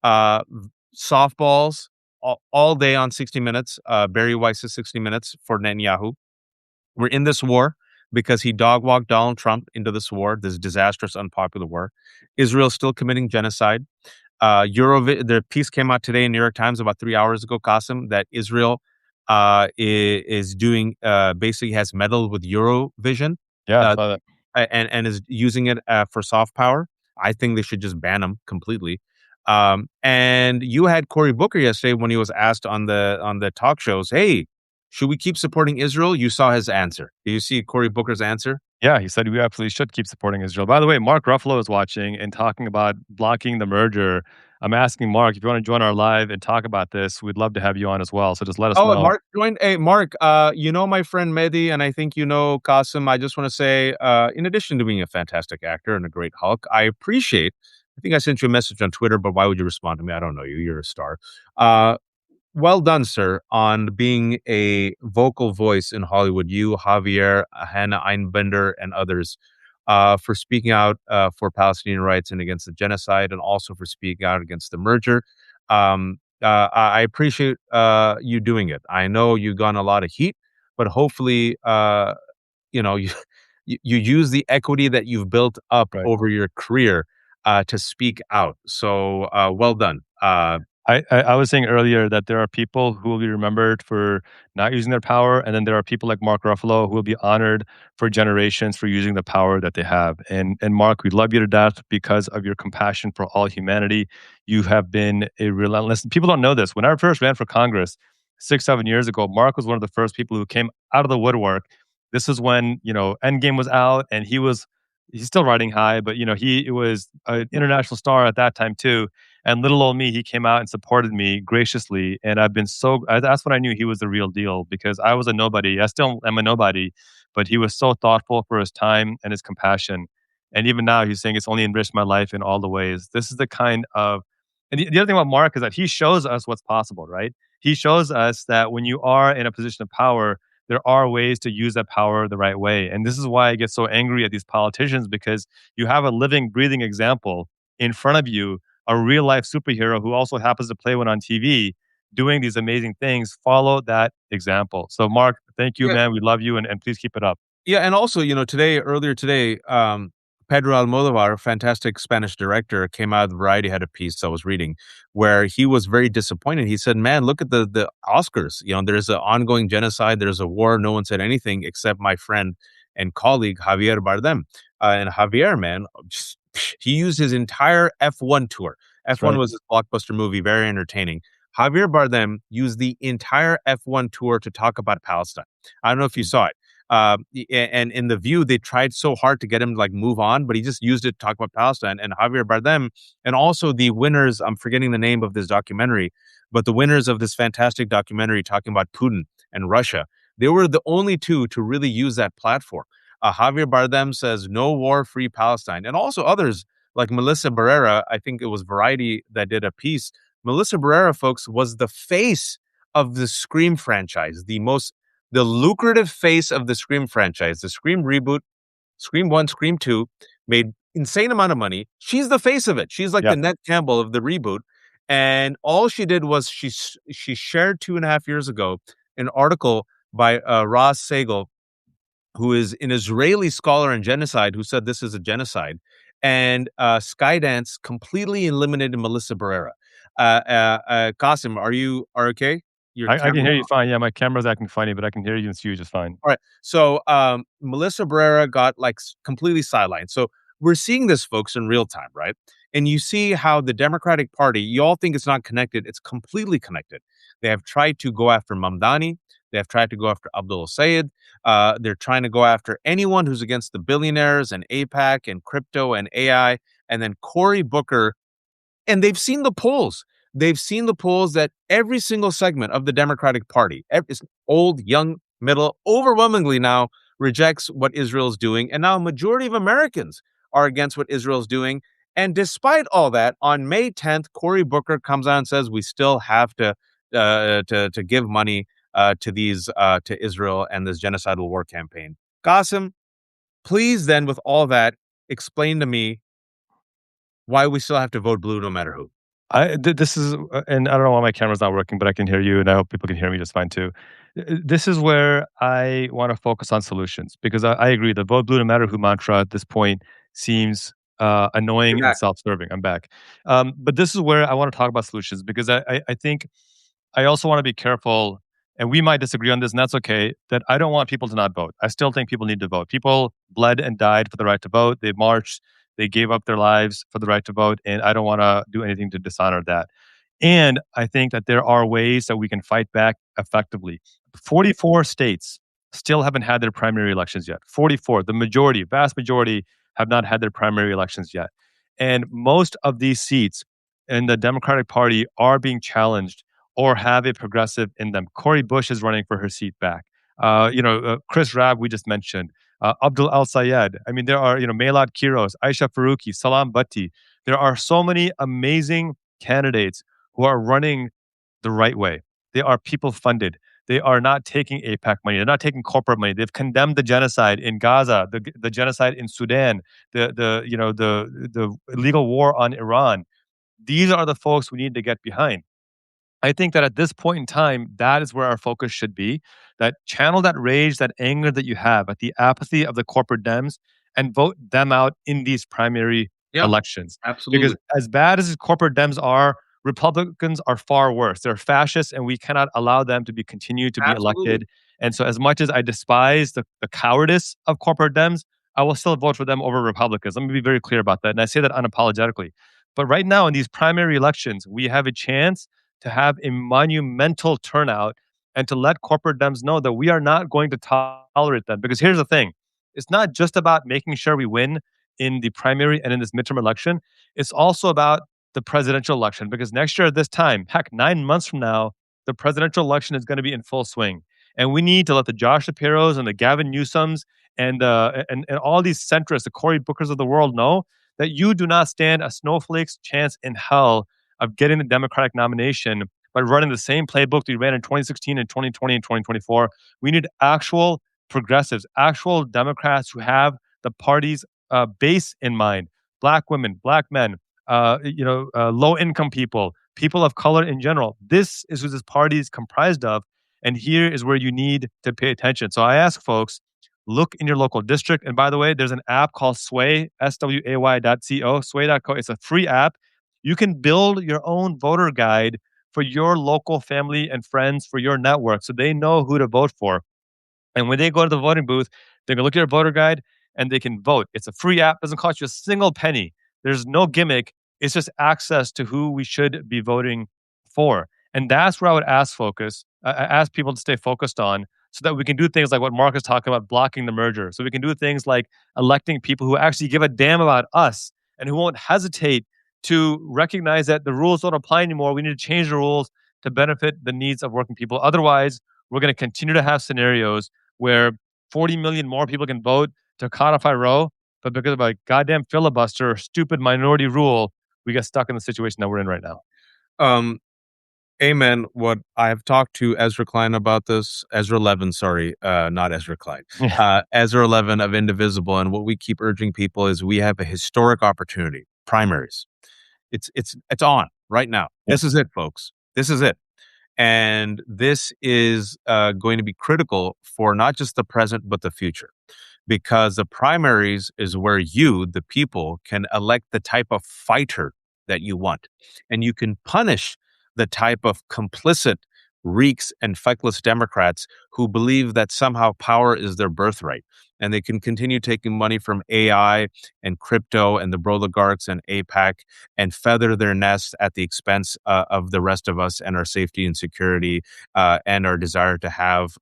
Uh, Softballs all day on 60 Minutes, Barry Weiss's 60 Minutes for Netanyahu. We're in this war because he dog walked Donald Trump into this war, this disastrous, unpopular war. Israel's still committing genocide. The piece came out today in New York Times about 3 hours ago, Qasim, that Israel is doing basically has meddled with Eurovision Yeah, I uh, saw that. and is using it for soft power. I think they should just ban them completely. And you had Cory Booker yesterday when he was asked on the talk shows, "Hey, should we keep supporting Israel?" You saw his answer. Did you see Cory Booker's answer? Yeah, he said we absolutely should keep supporting Israel. By the way, Mark Ruffalo is watching and talking about blocking the merger. I'm asking Mark if you want to join our live and talk about this. We'd love to have you on as well. So just let us Oh, know. Mark joined. Hey, Mark, you know my friend Mehdi, and I think you know Qasim. I just want to say, in addition to being a fantastic actor and a great Hulk, I appreciate. I think I sent you a message on Twitter, but why would you respond to me? I don't know you. You're a star. Well done, sir, on being a vocal voice in Hollywood. You, Javier, Hannah Einbender, and others, for speaking out for Palestinian rights and against the genocide, and also for speaking out against the merger. I appreciate you doing it. I know you've gotten a lot of heat, but hopefully, you you use the equity that you've built up Right. over your career to speak out. So, well done. I was saying earlier that there are people who will be remembered for not using their power, and then there are people like Mark Ruffalo who will be honored for generations for using the power that they have. And Mark, we love you to death because of your compassion for all humanity. You have been a relentless. People don't know this. When I first ran for Congress 6, 7 years ago, Mark was one of the first people who came out of the woodwork. This is when Endgame was out, and he's still riding high, but he was an international star at that time too. And little old me, he came out and supported me graciously. And that's when I knew he was the real deal because I was a nobody. I still am a nobody, but he was so thoughtful for his time and his compassion. And even now, he's saying it's only enriched my life in all the ways. This is the kind of, and the other thing about Mark is that he shows us what's possible, right? He shows us that when you are in a position of power, there are ways to use that power the right way. And this is why I get so angry at these politicians because you have a living, breathing example in front of you, a real life superhero who also happens to play one on TV doing these amazing things. Follow that example. So, Mark, thank you, Yeah, man. We love you and please keep it up. yeah, and also, earlier today, Pedro Almodovar, a fantastic Spanish director, came out of Variety, had a piece I was reading where he was very disappointed. He said, "Man, look at the Oscars. There's an ongoing genocide. There's a war. No one said anything except my friend and colleague Javier Bardem." And Javier, man, he used his entire F1 tour. That's F1 right. was his blockbuster movie, very entertaining. Javier Bardem used the entire F1 tour to talk about Palestine. I don't know if you saw it. And in The View, they tried so hard to get him to like move on, but he just used it to talk about Palestine. And Javier Bardem, and also the winners, I'm forgetting the name of this documentary, but the winners of this fantastic documentary talking about Putin and Russia, they were the only two to really use that platform. Javier Bardem says, no war, free Palestine. And also others like Melissa Barrera, I think it was Variety that did a piece. Melissa Barrera, folks, was the face of the Scream franchise, the lucrative face of the Scream franchise. The Scream reboot, Scream 1, Scream 2, made insane amount of money. She's the face of it. She's like the Yep. Ned Campbell of the reboot. And all she did was she shared 2.5 years ago an article by Ross Sagel, who is an Israeli scholar in genocide, who said this is a genocide. And Skydance completely eliminated Melissa Barrera. Qasim, are okay? Your I can camera. hear you fine. Yeah, my camera's acting funny, but I can hear you and see you just fine. All right. So Melissa Barrera got like completely sidelined. So we're seeing this, folks, in real time, right? And you see how the Democratic Party, you all think it's not connected. It's completely connected. They have tried to go after Mamdani. They have tried to go after Abdul El-Sayed. They're trying to go after anyone who's against the billionaires and APAC and crypto and AI. And then Cory Booker, and they've seen the polls. They've seen the polls that every single segment of the Democratic Party, old, young, middle, overwhelmingly now rejects what Israel's doing. And now a majority of Americans are against what Israel's doing. And despite all that, on May 10th, Cory Booker comes out and says we still have to give money to Israel and this genocidal war campaign. Qasim, please then, with all that, explain to me why we still have to vote blue no matter who. This is, and I don't know why my camera's not working, but I can hear you, and I hope people can hear me just fine too. This is where I want to focus on solutions because I agree. The vote blue no matter who mantra at this point seems You're annoying and back. self-serving. I'm back, but this is where I want to talk about solutions because I think I also want to be careful, and we might disagree on this, and that's okay. That I don't want people to not vote. I still think people need to vote. People bled and died for the right to vote. They marched. They gave up their lives for the right to vote, and I don't want to do anything to dishonor that. And I think that there are ways that we can fight back effectively. 44 states still haven't had their primary elections yet. 44, the majority, vast majority, have not had their primary elections yet. And most of these seats in the Democratic Party are being challenged or have a progressive in them. Cori Bush is running for her seat back. Chris Rabb, we just mentioned. Abdul El-Sayed. I mean, there are, Melad Kiros, Aisha Faruqi, Salaam Bhatti. There are so many amazing candidates who are running the right way. They are people funded. They are not taking APAC money. They're not taking corporate money. They've condemned the genocide in Gaza, the genocide in Sudan, the illegal war on Iran. These are the folks we need to get behind. I think that at this point in time, that is where our focus should be. That channel that rage, that anger that you have at the apathy of the corporate Dems and vote them out in these primary Yeah, elections. Because absolutely. as bad as corporate Dems are, Republicans are far worse. They're fascists, and we cannot allow them to be continue to be Absolutely. elected. And so, as much as I despise the cowardice of corporate Dems, I will still vote for them over Republicans. Let me be very clear about that. And I say that unapologetically. But right now, in these primary elections, we have a chance to have a monumental turnout and to let corporate Dems know that we are not going to tolerate them. Because here's the thing, it's not just about making sure we win in the primary and in this midterm election, it's also about the presidential election. Because next year at this time, heck, 9 months from now, the presidential election is going to be in full swing. And we need to let the Josh Shapiros and the Gavin Newsoms and all these centrists, the Cory Bookers of the world know that you do not stand a snowflake's chance in hell of getting the Democratic nomination by running the same playbook we ran in 2016 and 2020 and 2024. We need actual progressives, actual Democrats who have the party's base in mind. Black women, black men, low income people, people of color in general. This is who this party is comprised of. And here is where you need to pay attention. So I ask folks, look in your local district. And by the way, there's an app called Sway, sway.co, sway.co. It's a free app. You can build your own voter guide for your local family and friends, for your network, so they know who to vote for. And when they go to the voting booth, they can look at your voter guide and they can vote. It's a free app, doesn't cost you a single penny. There's no gimmick. It's just access to who we should be voting for. And that's where I would ask people to stay focused on so that we can do things like what Mark is talking about, blocking the merger. So we can do things like electing people who actually give a damn about us and who won't hesitate to recognize that the rules don't apply anymore. We need to change the rules to benefit the needs of working people. Otherwise, we're going to continue to have scenarios where 40 million more people can vote to codify Roe, but because of a goddamn filibuster or stupid minority rule, we get stuck in the situation that we're in right now. Um, Amen. What I have talked to Ezra Klein about this, Ezra Levin, sorry, not Ezra Klein, Yeah. Ezra Levin of Indivisible, and what we keep urging people is we have a historic opportunity. Primaries. It's on right now. Yeah. This is it, folks. This is it. And this is going to be critical for not just the present, but the future. Because the primaries is where you, the people, can elect the type of fighter that you want. And you can punish the type of complicit reeks and feckless Democrats who believe that somehow power is their birthright. And they can continue taking money from AI and crypto and the oligarchs and APAC and feather their nests at the expense of the rest of us and our safety and security and our desire to have,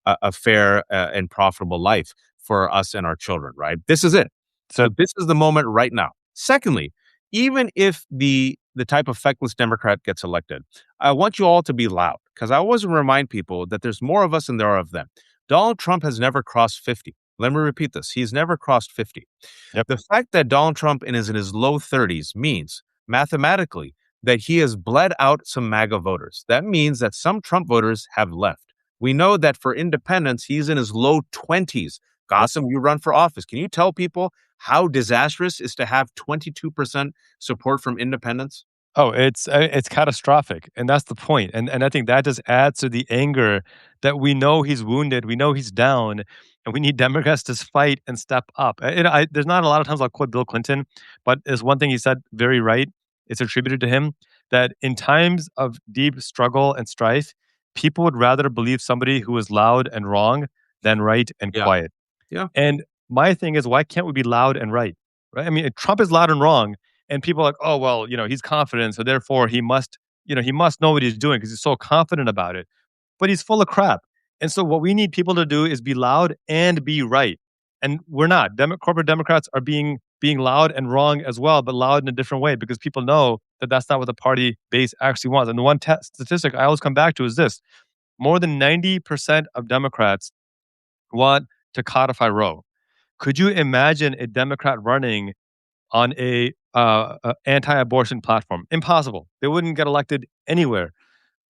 a fair and profitable life for us and our children, right? This is it. So So this is the moment right now. Secondly, even if the type of feckless Democrat gets elected, I want you all to be loud because I always remind people that there's more of us than there are of them. Donald Trump has never crossed 50. Let me repeat this. He's never crossed 50. yep. The fact that Donald Trump is in his low 30s means mathematically that he has bled out some MAGA voters. That means that some Trump voters have left. We know that for independents, he's in his low 20s. Yep. Gossam, you run for office. Can you tell people how disastrous is to have 22% support from independents? Oh, it's catastrophic, and that's the point. And I think that just adds to the anger that we know he's wounded, we know he's down, and we need Democrats to fight and step up. There's not a lot of times I'll quote Bill Clinton, but there's one thing he said very right. It's attributed to him that in times of deep struggle and strife, people would rather believe somebody who is loud and wrong than right and Yeah. quiet. Yeah. And my thing is, why can't we be loud and right? Right? I mean, Trump is loud and wrong, and people are like, oh well, he's confident, so therefore he must know what he's doing because he's so confident about it. But he's full of crap. And so what we need people to do is be loud and be right. And we're not. Corporate Democrats are being loud and wrong as well, but loud in a different way because people know that that's not what the party base actually wants. And the one statistic I always come back to is this: more than 90% of Democrats want to codify Roe. Could you imagine a Democrat running on a anti-abortion platform? Impossible. They wouldn't get elected anywhere.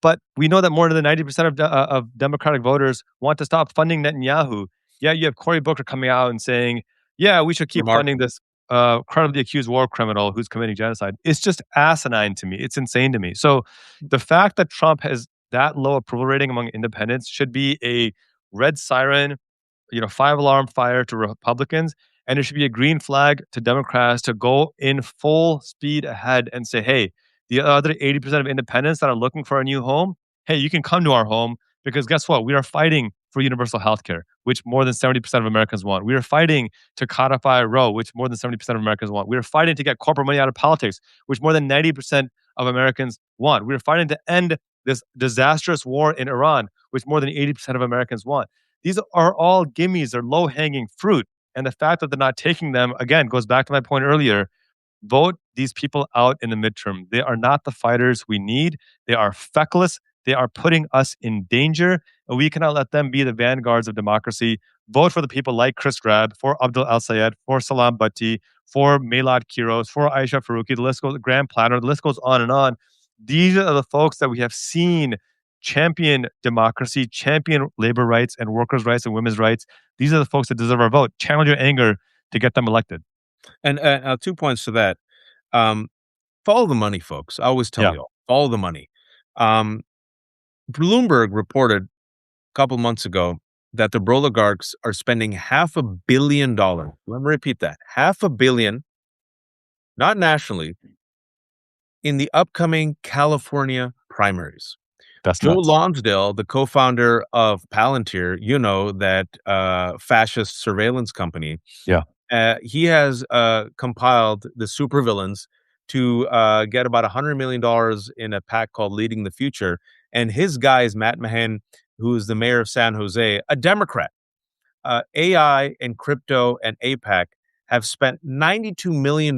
But we know that more than 90% of Democratic voters want to stop funding Netanyahu. Yeah, you have Cory Booker coming out and saying, yeah, we should keep funding Remarkable. this credibly accused war criminal who's committing genocide. It's just asinine to me. It's insane to me. So the fact that Trump has that low approval rating among independents should be a red siren, five alarm fire to Republicans, and it should be a green flag to Democrats to go in full speed ahead and say, hey, the other 80% of independents that are looking for a new home, hey, you can come to our home because guess what? We are fighting for universal health care, which more than 70% of Americans want. We are fighting to codify Roe, which more than 70% of Americans want. We are fighting to get corporate money out of politics, which more than 90% of Americans want. We are fighting to end this disastrous war in Iran, which more than 80% of Americans want. These are all gimmies, they're low hanging fruit. And the fact that they're not taking them, again, goes back to my point earlier. Vote these people out in the midterm. They are not the fighters we need. They are feckless. They are putting us in danger, and we cannot let them be the vanguards of democracy. Vote for the people like Chris Grab, for Abdul El-Sayed, for Salaam Bhatti, for Melad Kiros, for Aisha Faruqi. The list goes, Graham Platter. The list goes on and on. These are the folks that we have seen champion democracy, champion labor rights and workers' rights and women's rights. These are the folks that deserve our vote. Channel your anger to get them elected. And 2 points to that. Um, Follow the money, folks. I always tell Yeah, you all, follow the money. Um, Bloomberg reported a couple months ago that the oligarchs are spending $500 million. Let me repeat that: $500 million, not nationally, in the upcoming California primaries. that's Joe nuts. Lonsdale, the co-founder of Palantir, that fascist surveillance company, Yeah. he has compiled the supervillains to get about $100 million in a PAC called Leading the Future. And his guy is Matt Mahan, who's the mayor of San Jose, a Democrat. AI and crypto and APAC have spent $92 million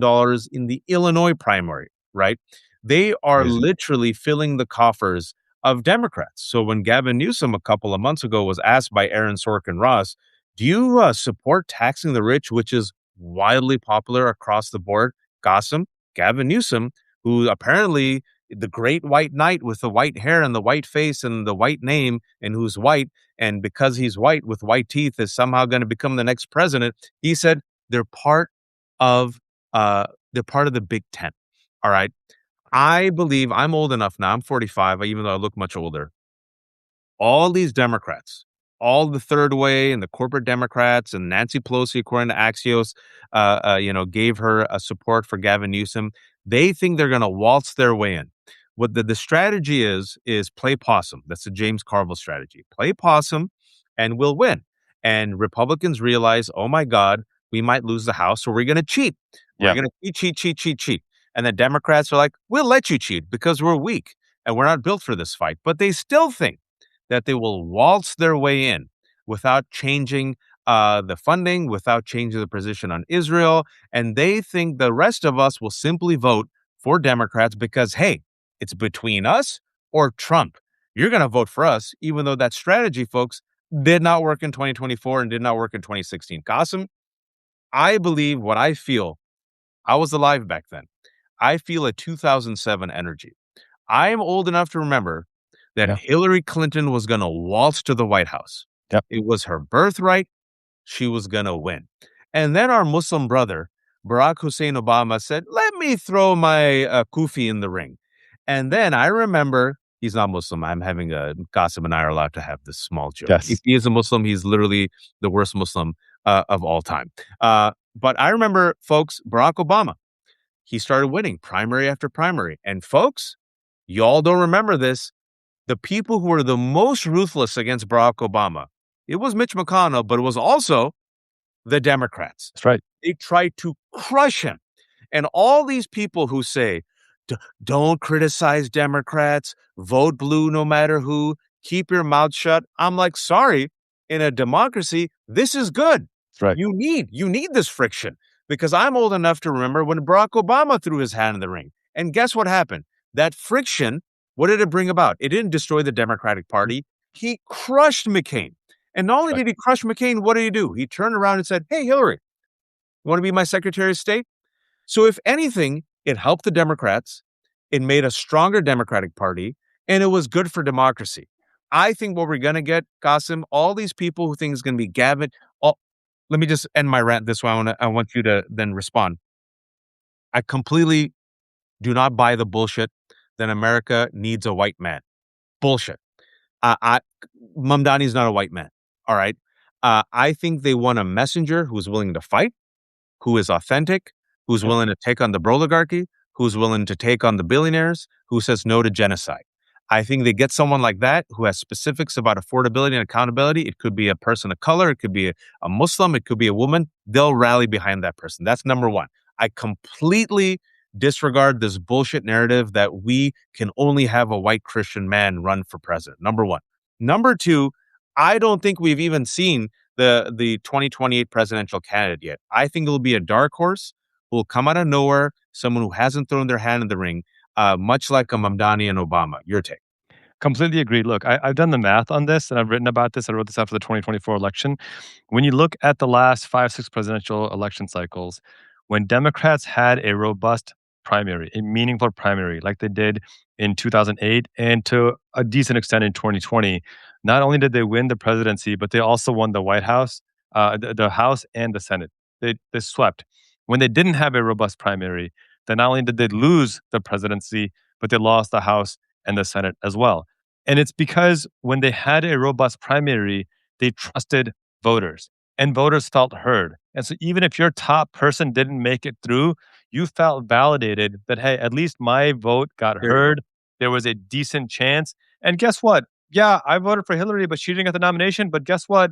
in the Illinois primary, right? They are Crazy. literally filling the coffers of Democrats. So when Gavin Newsom a couple of months ago was asked by Aaron Sorkin Ross, do you support taxing the rich, which is wildly popular across the board? Gossam, Gavin Newsom, who apparently the great white knight with the white hair and the white face and the white name and who's white, and because he's white with white teeth is somehow going to become the next president. He said they're part of they're part of the Big Ten. All right. I believe I'm old enough now. I'm 45, even though I look much older. All these Democrats, all the third way and the corporate Democrats and Nancy Pelosi, according to Axios, gave her a support for Gavin Newsom. They think they're going to waltz their way in. What the strategy is play possum. That's the James Carville strategy. Play possum and we'll win. And Republicans realize, oh my God, we might lose the House, so we're going to cheat. We're Yeah. going to cheat. And the Democrats are like, we'll let you cheat because we're weak and we're not built for this fight. But they still think that they will waltz their way in without changing the funding, without changing the position on Israel. And they think the rest of us will simply vote for Democrats because, hey, it's between us or Trump. You're going to vote for us, even though that strategy, folks, did not work in 2024 and did not work in 2016. Qasim, I believe what I feel, I was alive back then. I feel a 2007 energy. I'm old enough to remember that Yeah. Hillary Clinton was going to waltz to the White House. Yep. It was her birthright. She was going to win. And then our Muslim brother, Barack Hussein Obama, said, let me throw my kufi in the ring. And then I remember, he's not Muslim. I'm having a gossip and I are allowed to have this small joke. If Yes. he is a Muslim, he's literally the worst Muslim of all time. But I remember, folks, Barack Obama, he started winning primary after primary. And folks, y'all don't remember this. The people who were the most ruthless against Barack Obama, it was Mitch McConnell, but it was also the Democrats. That's right. They tried to crush him. And all these people who say, don't criticize Democrats, vote blue no matter who, keep your mouth shut. I'm like, sorry, in a democracy, this is good. That's right. You need this friction because I'm old enough to remember when Barack Obama threw his hand in the ring. And guess what happened? That friction, what did it bring about? It didn't destroy the Democratic Party. He crushed McCain. And not only Right. did he crush McCain, what did he do? He turned around and said, hey, Hillary, you want to be my Secretary of State? So if anything, it helped the Democrats. It made a stronger Democratic Party, and it was good for democracy. I think what we're going to get, Qasim, all these people who think it's going to be Gavin. Let me just end my rant this way. I want you to then respond. I completely do not buy the bullshit that America needs a white man. Bullshit. I Mamdani's not a white man. All right. I think they want a messenger who's willing to fight, who is authentic, who's Yep. willing to take on the oligarchy, who's willing to take on the billionaires, who says no to genocide. I think they get someone like that who has specifics about affordability and accountability. It could be a person of color. It could be a Muslim. It could be a woman. They'll rally behind that person. That's number one. I completely disregard this bullshit narrative that we can only have a white Christian man run for president. Number one. Number two, I don't think we've even seen the 2028 presidential candidate yet. I think it'll be a dark horse who will come out of nowhere, someone who hasn't thrown their hand in the ring, much like a Mamdani and Obama. Your take. Completely agree. Look, I've done the math on this and I've written about this. I wrote this after the 2024 election. When you look at the last 5, 6 presidential election cycles, when Democrats had a robust primary, a meaningful primary, like they did in 2008 and to a decent extent in 2020, not only did they win the presidency, but they also won the White House, the House and the Senate. They swept. When they didn't have a robust primary, then not only did they lose the presidency, but they lost the House and the Senate as well. And it's because when they had a robust primary, they trusted voters and voters felt heard. And so even if your top person didn't make it through, you felt validated that, hey, at least my vote got There you go. heard. There was a decent chance. And guess what? Yeah, I voted for Hillary, but she didn't get the nomination. But guess what?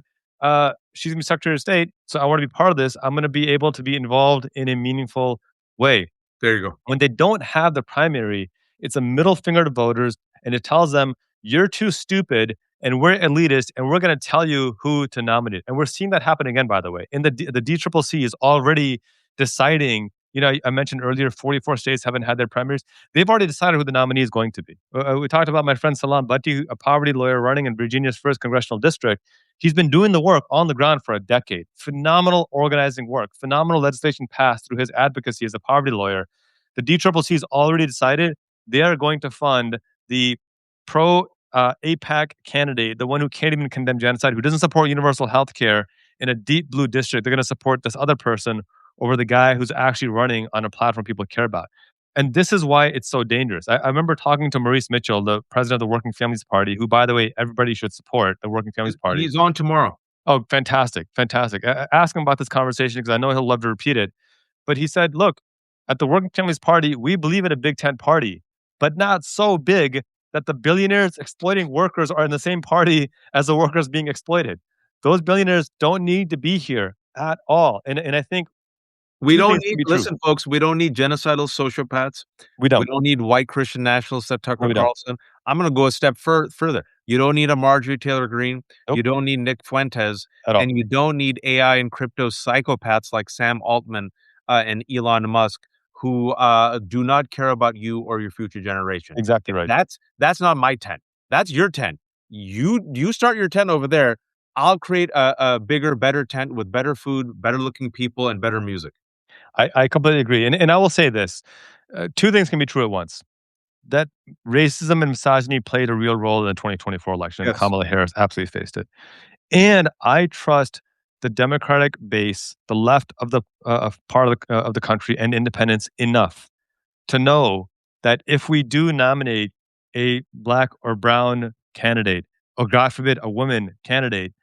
She's going to be Secretary of State. So I want to be part of this. I'm going to be able to be involved in a meaningful way. There you go. When they don't have the primary, it's a middle finger to voters, and it tells them, you're too stupid and we're elitist and we're going to tell you who to nominate. And we're seeing that happen again, by the way. And the DCCC is already deciding, I mentioned earlier, 44 states haven't had their primaries. They've already decided who the nominee is going to be. We talked about my friend Salaam Bhatti, a poverty lawyer running in Virginia's first congressional district. He's been doing the work on the ground for a decade. Phenomenal organizing work, phenomenal legislation passed through his advocacy as a poverty lawyer. The DCCC has already decided they are going to fund the pro APAC candidate, the one who can't even condemn genocide, who doesn't support universal health care in a deep blue district. They're going to support this other person over the guy who's actually running on a platform people care about. And this is why it's so dangerous. I remember talking to Maurice Mitchell, the president of the Working Families Party, who, by the way, everybody should support the Working Families Party. He's on tomorrow. Oh, fantastic. Fantastic. Ask him about this conversation because I know he'll love to repeat it. But he said, look, at the Working Families Party, we believe in a big tent party, but not so big that the billionaires exploiting workers are in the same party as the workers being exploited. Those billionaires don't need to be here at all. And I think We two don't things can need be true. listen, folks, we don't need genocidal sociopaths. We We don't. don't need white Christian nationalists like No, Tucker we don't. Carlson. I'm gonna go a step further. You don't need a Marjorie Taylor Greene. Nope. You don't need Nick Fuentes. At all. And you don't need AI and crypto psychopaths like Sam Altman and Elon Musk who do not care about you or your future generation. Exactly right. That's not my tent. That's your tent. You start your tent over there. I'll create a bigger, better tent with better food, better looking people, and better music. I completely agree. And I will say this. Two things can be true at once. That racism and misogyny played a real role in the 2024 election, and Yes. Kamala Harris absolutely faced it. And I trust the Democratic base, the left of the part of the country, and independents enough to know that if we do nominate a black or brown candidate, or God forbid, a woman candidate,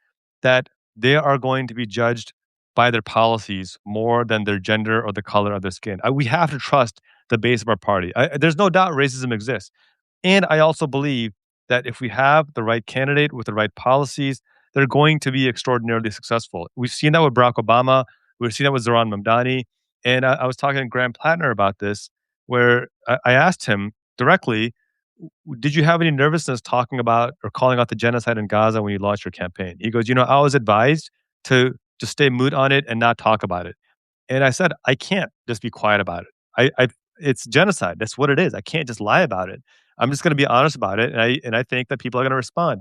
that they are going to be judged by their policies more than their gender or the color of their skin. We have to trust the base of our party. There's no doubt racism exists. And I also believe that if we have the right candidate with the right policies, they're going to be extraordinarily successful. We've seen that with Barack Obama. We've seen that with Zoran Mamdani. And I was talking to Graham Plattner about this, where I asked him directly, did you have any nervousness talking about or calling out the genocide in Gaza when you launched your campaign? He goes, I was advised to just stay mute on it and not talk about it. And I said, I can't just be quiet about it. It's genocide. That's what it is. I can't just lie about it. I'm just going to be honest about it. And I think that people are going to respond.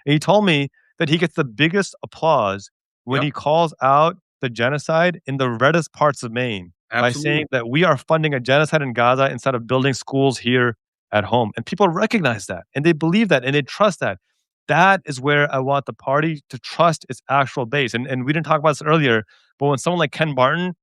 And he told me that he gets the biggest applause when he calls out the genocide in the reddest parts of Maine by saying that we are funding a genocide in Gaza instead of building schools here at home. And people recognize that and they believe that and they trust that. That is where I want the party to trust its actual base. And we didn't talk about this earlier, but when someone like Ken Barton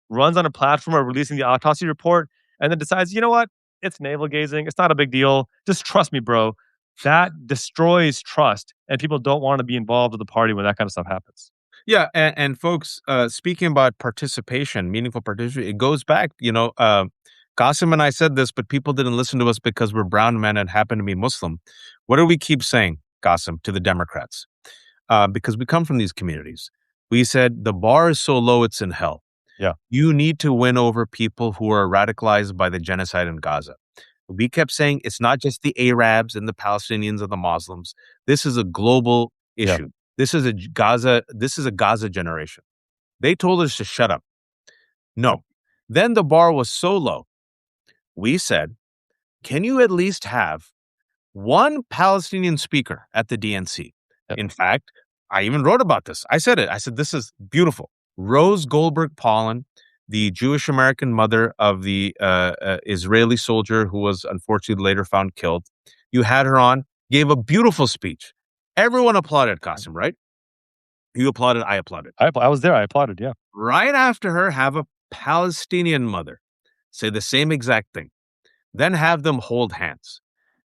runs on a platform of releasing the autopsy report and then decides, you know what? It's navel gazing. It's not a big deal. Just trust me, bro. That destroys trust. And people don't want to be involved with the party when that kind of stuff happens. Yeah. And folks, speaking about participation, meaningful participation, it goes back, Qasim and I said this, but people didn't listen to us because we're brown men and happen to be Muslim. What do we keep saying, Qasim, to the Democrats? Because we come from these communities. We said the bar is so low, it's in hell. Yeah. You need to win over people who are radicalized by the genocide in Gaza. We kept saying it's not just the Arabs and the Palestinians and the Muslims. This is a global issue. Yeah. This is a Gaza generation. They told us to shut up. No. Then the bar was so low. We said, can you at least have one Palestinian speaker at the DNC? Yep. In fact, I even wrote about this. I said it. I said, this is beautiful. Rose Goldberg Paulin, the Jewish American mother of the Israeli soldier who was unfortunately later found killed. You had her on, gave a beautiful speech. Everyone applauded, Qasim, right? You applauded, I applauded. I was there. I applauded, yeah. Right after her, have a Palestinian mother say the same exact thing. Then have them hold hands.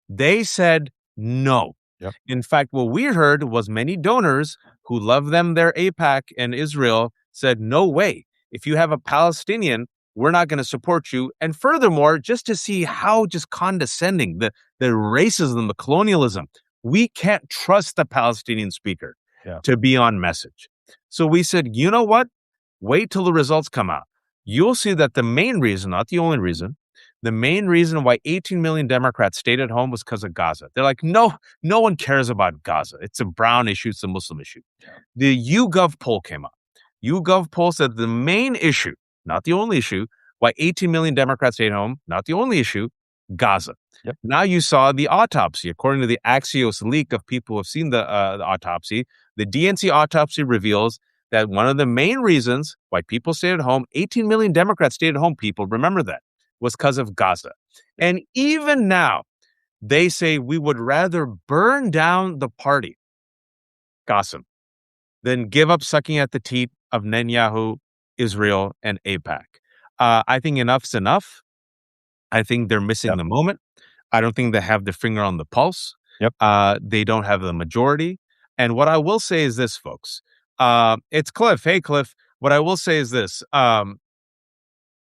They said no. Yep. In fact, what we heard was many donors who love them, their AIPAC and Israel, said, no way. If you have a Palestinian, we're not going to support you. And furthermore, just to see how just condescending, the racism, the colonialism, we can't trust the Palestinian speaker to be on message. So we said, you know what? Wait till the results come out. you'll see that the main reason, not the only reason, the main reason why 18 million Democrats stayed at home was because of Gaza. They're like, no, no one cares about Gaza. It's a brown issue. It's a Muslim issue. The YouGov poll came out. YouGov poll said the main issue, not the only issue, why 18 million Democrats stayed home, not the only issue, Gaza. Yep. Now you saw the autopsy. According to the Axios leak of people who have seen the autopsy, the DNC autopsy reveals that one of the main reasons why people stayed at home, 18 million Democrats stayed at home, people, remember that, was because of Gaza. And even now, they say we would rather burn down the party, Qasim, than give up sucking at the teat of Netanyahu, Israel, and AIPAC. I think enough's enough. I think they're missing Yep. the moment. I don't think they have their finger on the pulse. Yep. They don't have the majority. And what I will say is this, folks. It's Cliff. Hey, Cliff. What I will say is this.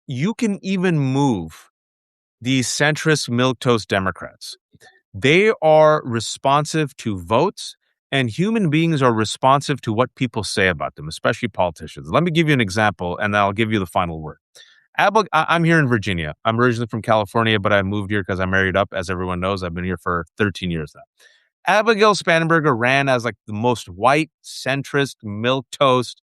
You can even move these centrist milquetoast Democrats. They are responsive to votes, and human beings are responsive to what people say about them, especially politicians. Let me give you an example, and I'll give you the final word. I'm here in Virginia. I'm originally from California, but I moved here because I married up. As everyone knows, I've been here for 13 years now. Abigail Spanberger ran as like the most white, centrist, milquetoast,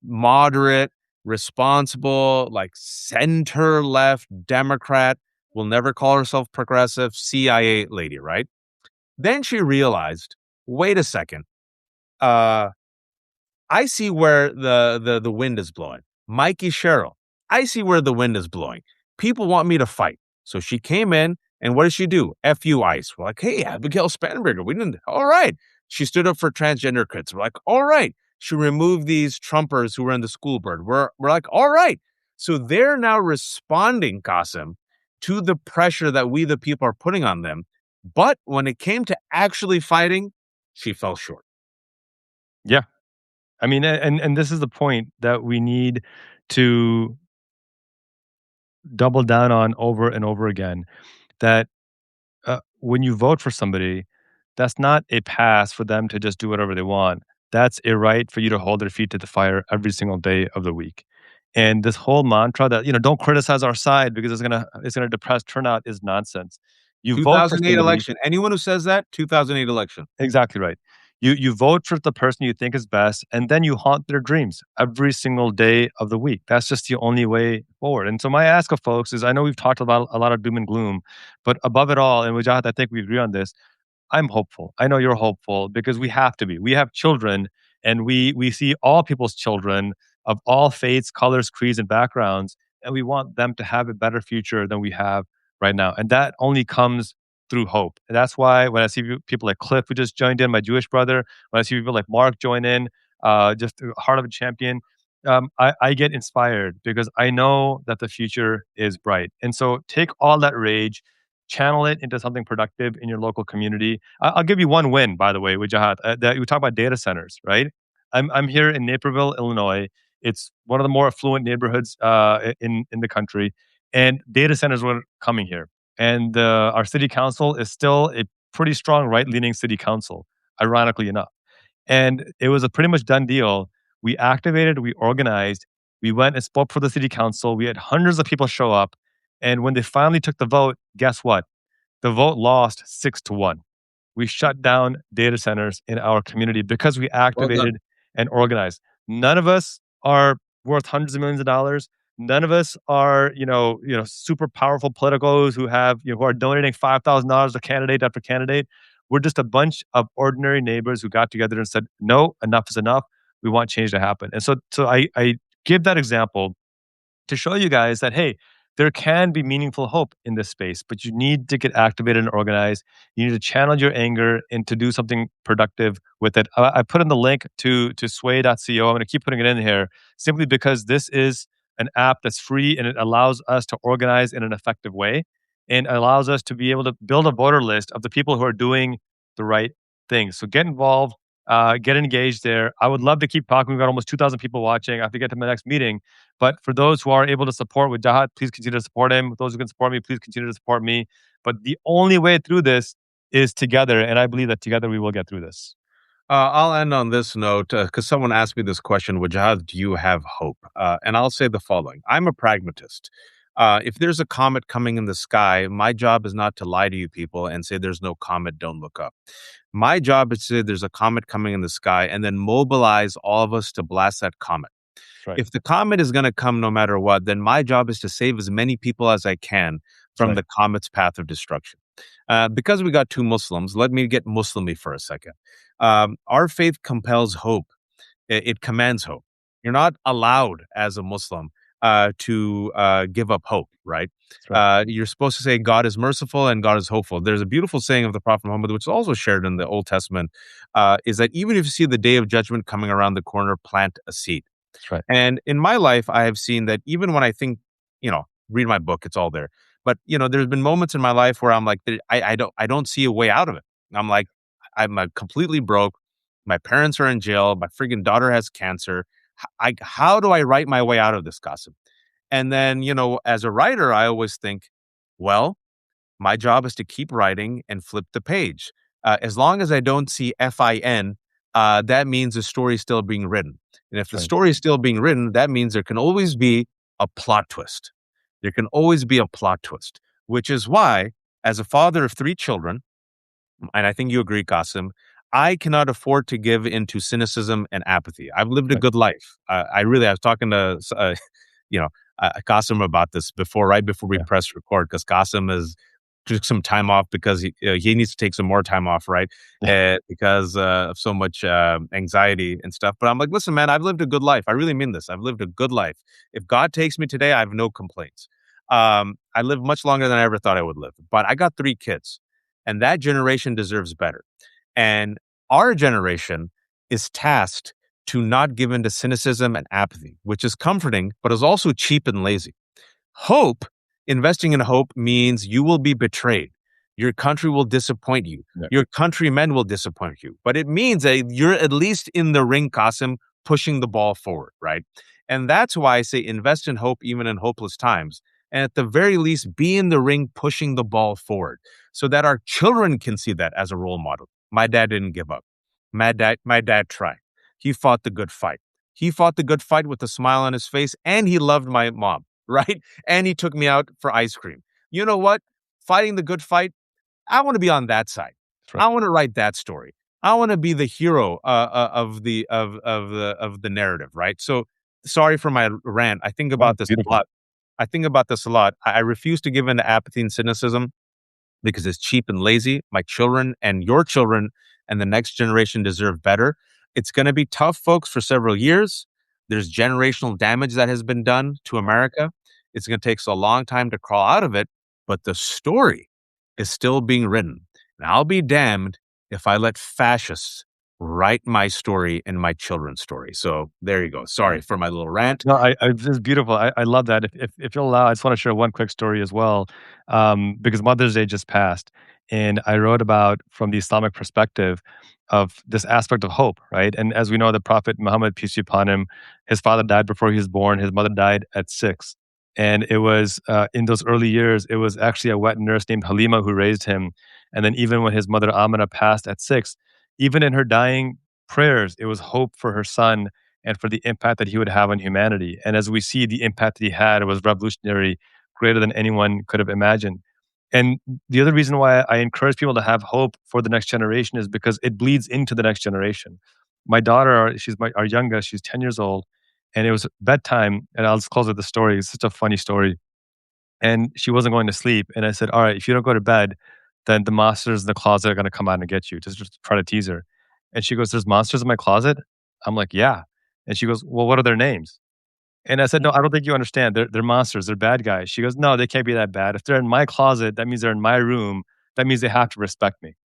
moderate, responsible, like center-left Democrat. Will never call herself progressive, CIA lady, right? Then she realized, wait a second. I see where the wind is blowing. Mikey Sherrill, I see where the wind is blowing. People want me to fight. So she came in, and what did she do? FU ICE. We're like, hey, Abigail Spanberger, we didn't. All right. She stood up for transgender kids. We're like, all right. She removed these Trumpers who were in the school board. We're like, all right. So they're now responding, Qasim, to the pressure that we, the people, are putting on them. But when it came to actually fighting, she fell short. Yeah. I mean, and this is the point that we need to double down on over and over again, that when you vote for somebody, that's not a pass for them to just do whatever they want. That's a right for you to hold their feet to the fire every single day of the week. And this whole mantra that, don't criticize our side because it's gonna depress turnout is nonsense. You vote for 2008 somebody. election. Anyone who says that, 2008 election. Exactly right. You vote for the person you think is best, and then you haunt their dreams every single day of the week. That's just the only way forward. And so my ask of folks is, I know we've talked about a lot of doom and gloom, but above it all, and Wajahat, I think we agree on this. I'm hopeful. I know you're hopeful because we have to be. We have children, and we see all people's children of all faiths, colors, creeds, and backgrounds, and we want them to have a better future than we have right now. And that only comes through hope. And that's why when I see people like Cliff, who just joined in, my Jewish brother, when I see people like Mark join in, just heart of a champion, I get inspired because I know that the future is bright. And so take all that rage, channel it into something productive in your local community. I'll give you one win, by the way, with Jahat. That we talk about data centers, right? I'm here in Naperville, Illinois. It's one of the more affluent neighborhoods in the country, and data centers were coming here. And our city council is still a pretty strong right leaning city council, ironically enough. And it was a pretty much done deal. We activated, we organized, we went and spoke for the city council. We had hundreds of people show up. And when they finally took the vote, guess what? The vote lost 6-1. We shut down data centers in our community because we Well done. activated and organized. None of us are worth hundreds of millions of dollars. None of us are, super powerful politicos who are donating $5,000 to candidate after candidate. We're just a bunch of ordinary neighbors who got together and said, "No, enough is enough. We want change to happen." And so I give that example to show you guys that, hey, there can be meaningful hope in this space, but you need to get activated and organized. You need to channel your anger and to do something productive with it. I put in the link to sway.co. I'm going to keep putting it in here simply because this is an app that's free and it allows us to organize in an effective way and allows us to be able to build a voter list of the people who are doing the right things. So get involved, get engaged there. I would love to keep talking. We've got almost 2,000 people watching. I have to get to my next meeting. But for those who are able to support with Jahat, please continue to support him. Those who can support me, please continue to support me. But the only way through this is together. And I believe that together we will get through this. I'll end on this note because someone asked me this question, Wajahat, do you have hope? And I'll say the following. I'm a pragmatist. If there's a comet coming in the sky, my job is not to lie to you people and say there's no comet, don't look up. My job is to say there's a comet coming in the sky and then mobilize all of us to blast that comet. That's right. If the comet is going to come no matter what, then my job is to save as many people as I can That's from right. the comet's path of destruction. Because we got two Muslims, let me get Muslimy for a second. Our faith compels hope. It commands hope. You're not allowed as a Muslim to give up hope, right? That's right. You're supposed to say God is merciful and God is hopeful. There's a beautiful saying of the Prophet Muhammad, which is also shared in the Old Testament, is that even if you see the day of judgment coming around the corner, plant a seed. That's right. And in my life, I have seen that even when I think, read my book, it's all there. But there's been moments in my life where I'm like, I don't see a way out of it. I'm like, I'm completely broke. My parents are in jail. My freaking daughter has cancer. How do I write my way out of this, gossip? And then, as a writer, I always think, well, my job is to keep writing and flip the page. As long as I don't see FIN, that means the story is still being written. And if That's the right. story is still being written, that means there can always be a plot twist. There can always be a plot twist, which is why, as a father of three children, and I think you agree, Qasim, I cannot afford to give into cynicism and apathy. I've lived a Right. good life. I was talking to, you know, Qasim about this before, right before we Yeah. press record, because Qasim is took some time off because he needs to take some more time off, right? Yeah. Because of so much anxiety and stuff. But I'm like, listen, man, I've lived a good life. I really mean this. I've lived a good life. If God takes me today, I have no complaints. I lived much longer than I ever thought I would live, but I got three kids, and that generation deserves better. And our generation is tasked to not give in to cynicism and apathy, which is comforting, but is also cheap and lazy. Hope, investing in hope means you will be betrayed. Your country will disappoint you. Yeah. Your countrymen will disappoint you. But it means that you're at least in the ring, Qasim, pushing the ball forward, right? And that's why I say invest in hope even in hopeless times. And at the very least, be in the ring pushing the ball forward so that our children can see that as a role model. My dad didn't give up. My dad tried. He fought the good fight. He fought the good fight with a smile on his face, and he loved my mom, right? And he took me out for ice cream. You know what? Fighting the good fight, I want to be on that side. That's right. I want to write that story. I want to be the hero of the narrative, right? So sorry for my rant. I think Oh, about this a beautiful. lot. I think about this a lot. I refuse to give in to apathy and cynicism because it's cheap and lazy. My children and your children and the next generation deserve better. It's going to be tough, folks, for several years. There's generational damage that has been done to America. It's going to take us a long time to crawl out of it, but the story is still being written. And I'll be damned if I let fascists write my story and my children's story. So there you go. Sorry for my little rant. No, this is beautiful. I love that. If you'll allow, I just want to share one quick story as well, because Mother's Day just passed, and I wrote about from the Islamic perspective of this aspect of hope, right? And as we know, the Prophet Muhammad, peace be upon him, his father died before he was born. His mother died at 6, and it was in those early years, it was actually a wet nurse named Halima who raised him. And then even when his mother Amina passed at 6, even in her dying prayers, it was hope for her son and for the impact that he would have on humanity. And as we see, the impact that he had was revolutionary, greater than anyone could have imagined. And the other reason why I encourage people to have hope for the next generation is because it bleeds into the next generation. My daughter, our youngest, she's 10 years old, and it was bedtime. And I'll just close with the story. It's such a funny story. And she wasn't going to sleep. And I said, all right, if you don't go to bed, then the monsters in the closet are going to come out and get you. Just try to tease her. And she goes, there's monsters in my closet? I'm like, yeah. And she goes, well, what are their names? And I said, no, I don't think you understand. They're monsters. They're bad guys. She goes, no, they can't be that bad. If they're in my closet, that means they're in my room. That means they have to respect me.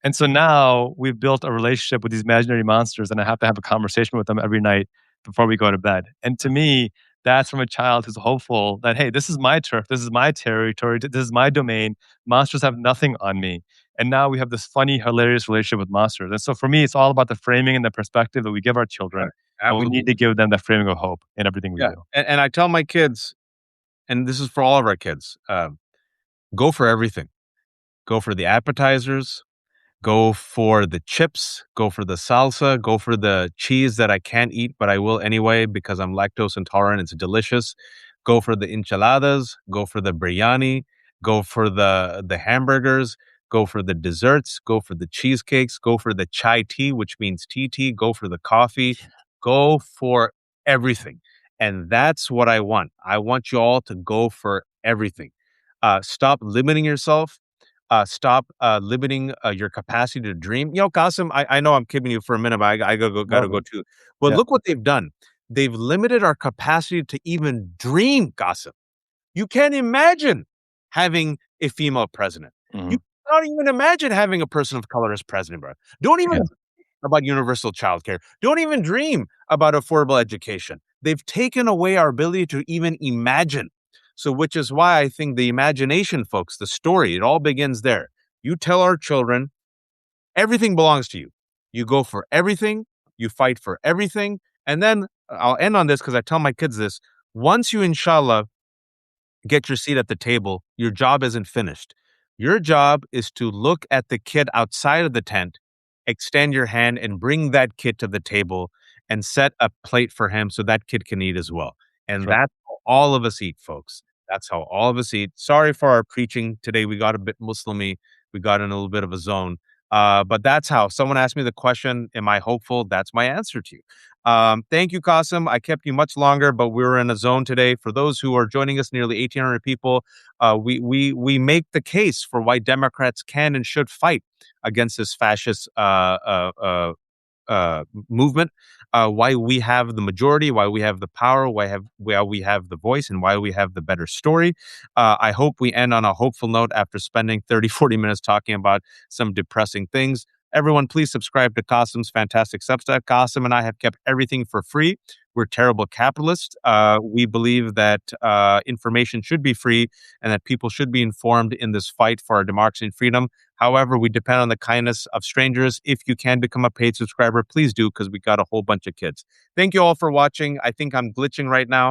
And so now we've built a relationship with these imaginary monsters, and I have to have a conversation with them every night before we go to bed. And to me, that's from a child who's hopeful that, hey, this is my turf, this is my territory, this is my domain. Monsters have nothing on me. And now we have this funny, hilarious relationship with monsters. And so for me, it's all about the framing and the perspective that we give our children. Right. And we need Absolutely. to give them that framing of hope in everything we Yeah. do. And I tell my kids, and this is for all of our kids, go for everything. Go for the appetizers, Go for the chips, go for the salsa, go for the cheese that I can't eat, but I will anyway because I'm lactose intolerant. It's delicious. Go for the enchiladas, go for the biryani, go for the hamburgers, go for the desserts, go for the cheesecakes, go for the chai tea, which means tea, go for the coffee, go for everything. And that's what I want. I want you all to go for everything. Stop limiting yourself. Stop limiting your capacity to dream. Qasim, I know I'm kidding you for a minute, but I gotta go No. too. But Yeah. look what they've done. They've limited our capacity to even dream, Qasim. You can't imagine having a female president. You Mhm. cannot even imagine having a person of color as president, bro. Don't even Yeah. about universal childcare. Don't even dream about affordable education. They've taken away our ability to even imagine. So, which is why I think the imagination, folks, the story, it all begins there. You tell our children everything belongs to you. You go for everything, you fight for everything. And then I'll end on this because I tell my kids this. Once you, inshallah, get your seat at the table, your job isn't finished. Your job is to look at the kid outside of the tent, extend your hand, and bring that kid to the table and set a plate for him so that kid can eat as well. And Sure. that's how all of us eat, folks. That's how all of us eat. Sorry for our preaching today. We got a bit Muslimy. We got in a little bit of a zone. But that's how. Someone asked me the question, am I hopeful? That's my answer to you. Thank you, Qasim. I kept you much longer, but we were in a zone today. For those who are joining us, nearly 1,800 people, we make the case for why Democrats can and should fight against this fascist movement, why we have the majority, why we have the power, why we have the voice, and why we have the better story. I hope we end on a hopeful note after spending 30, 40 minutes talking about some depressing things. Everyone, please subscribe to Qasim's fantastic Substack. Qasim and I have kept everything for free. We're terrible capitalists. We believe that information should be free and that people should be informed in this fight for our democracy and freedom. However, we depend on the kindness of strangers. If you can become a paid subscriber, please do, because we got a whole bunch of kids. Thank you all for watching. I think I'm glitching right now.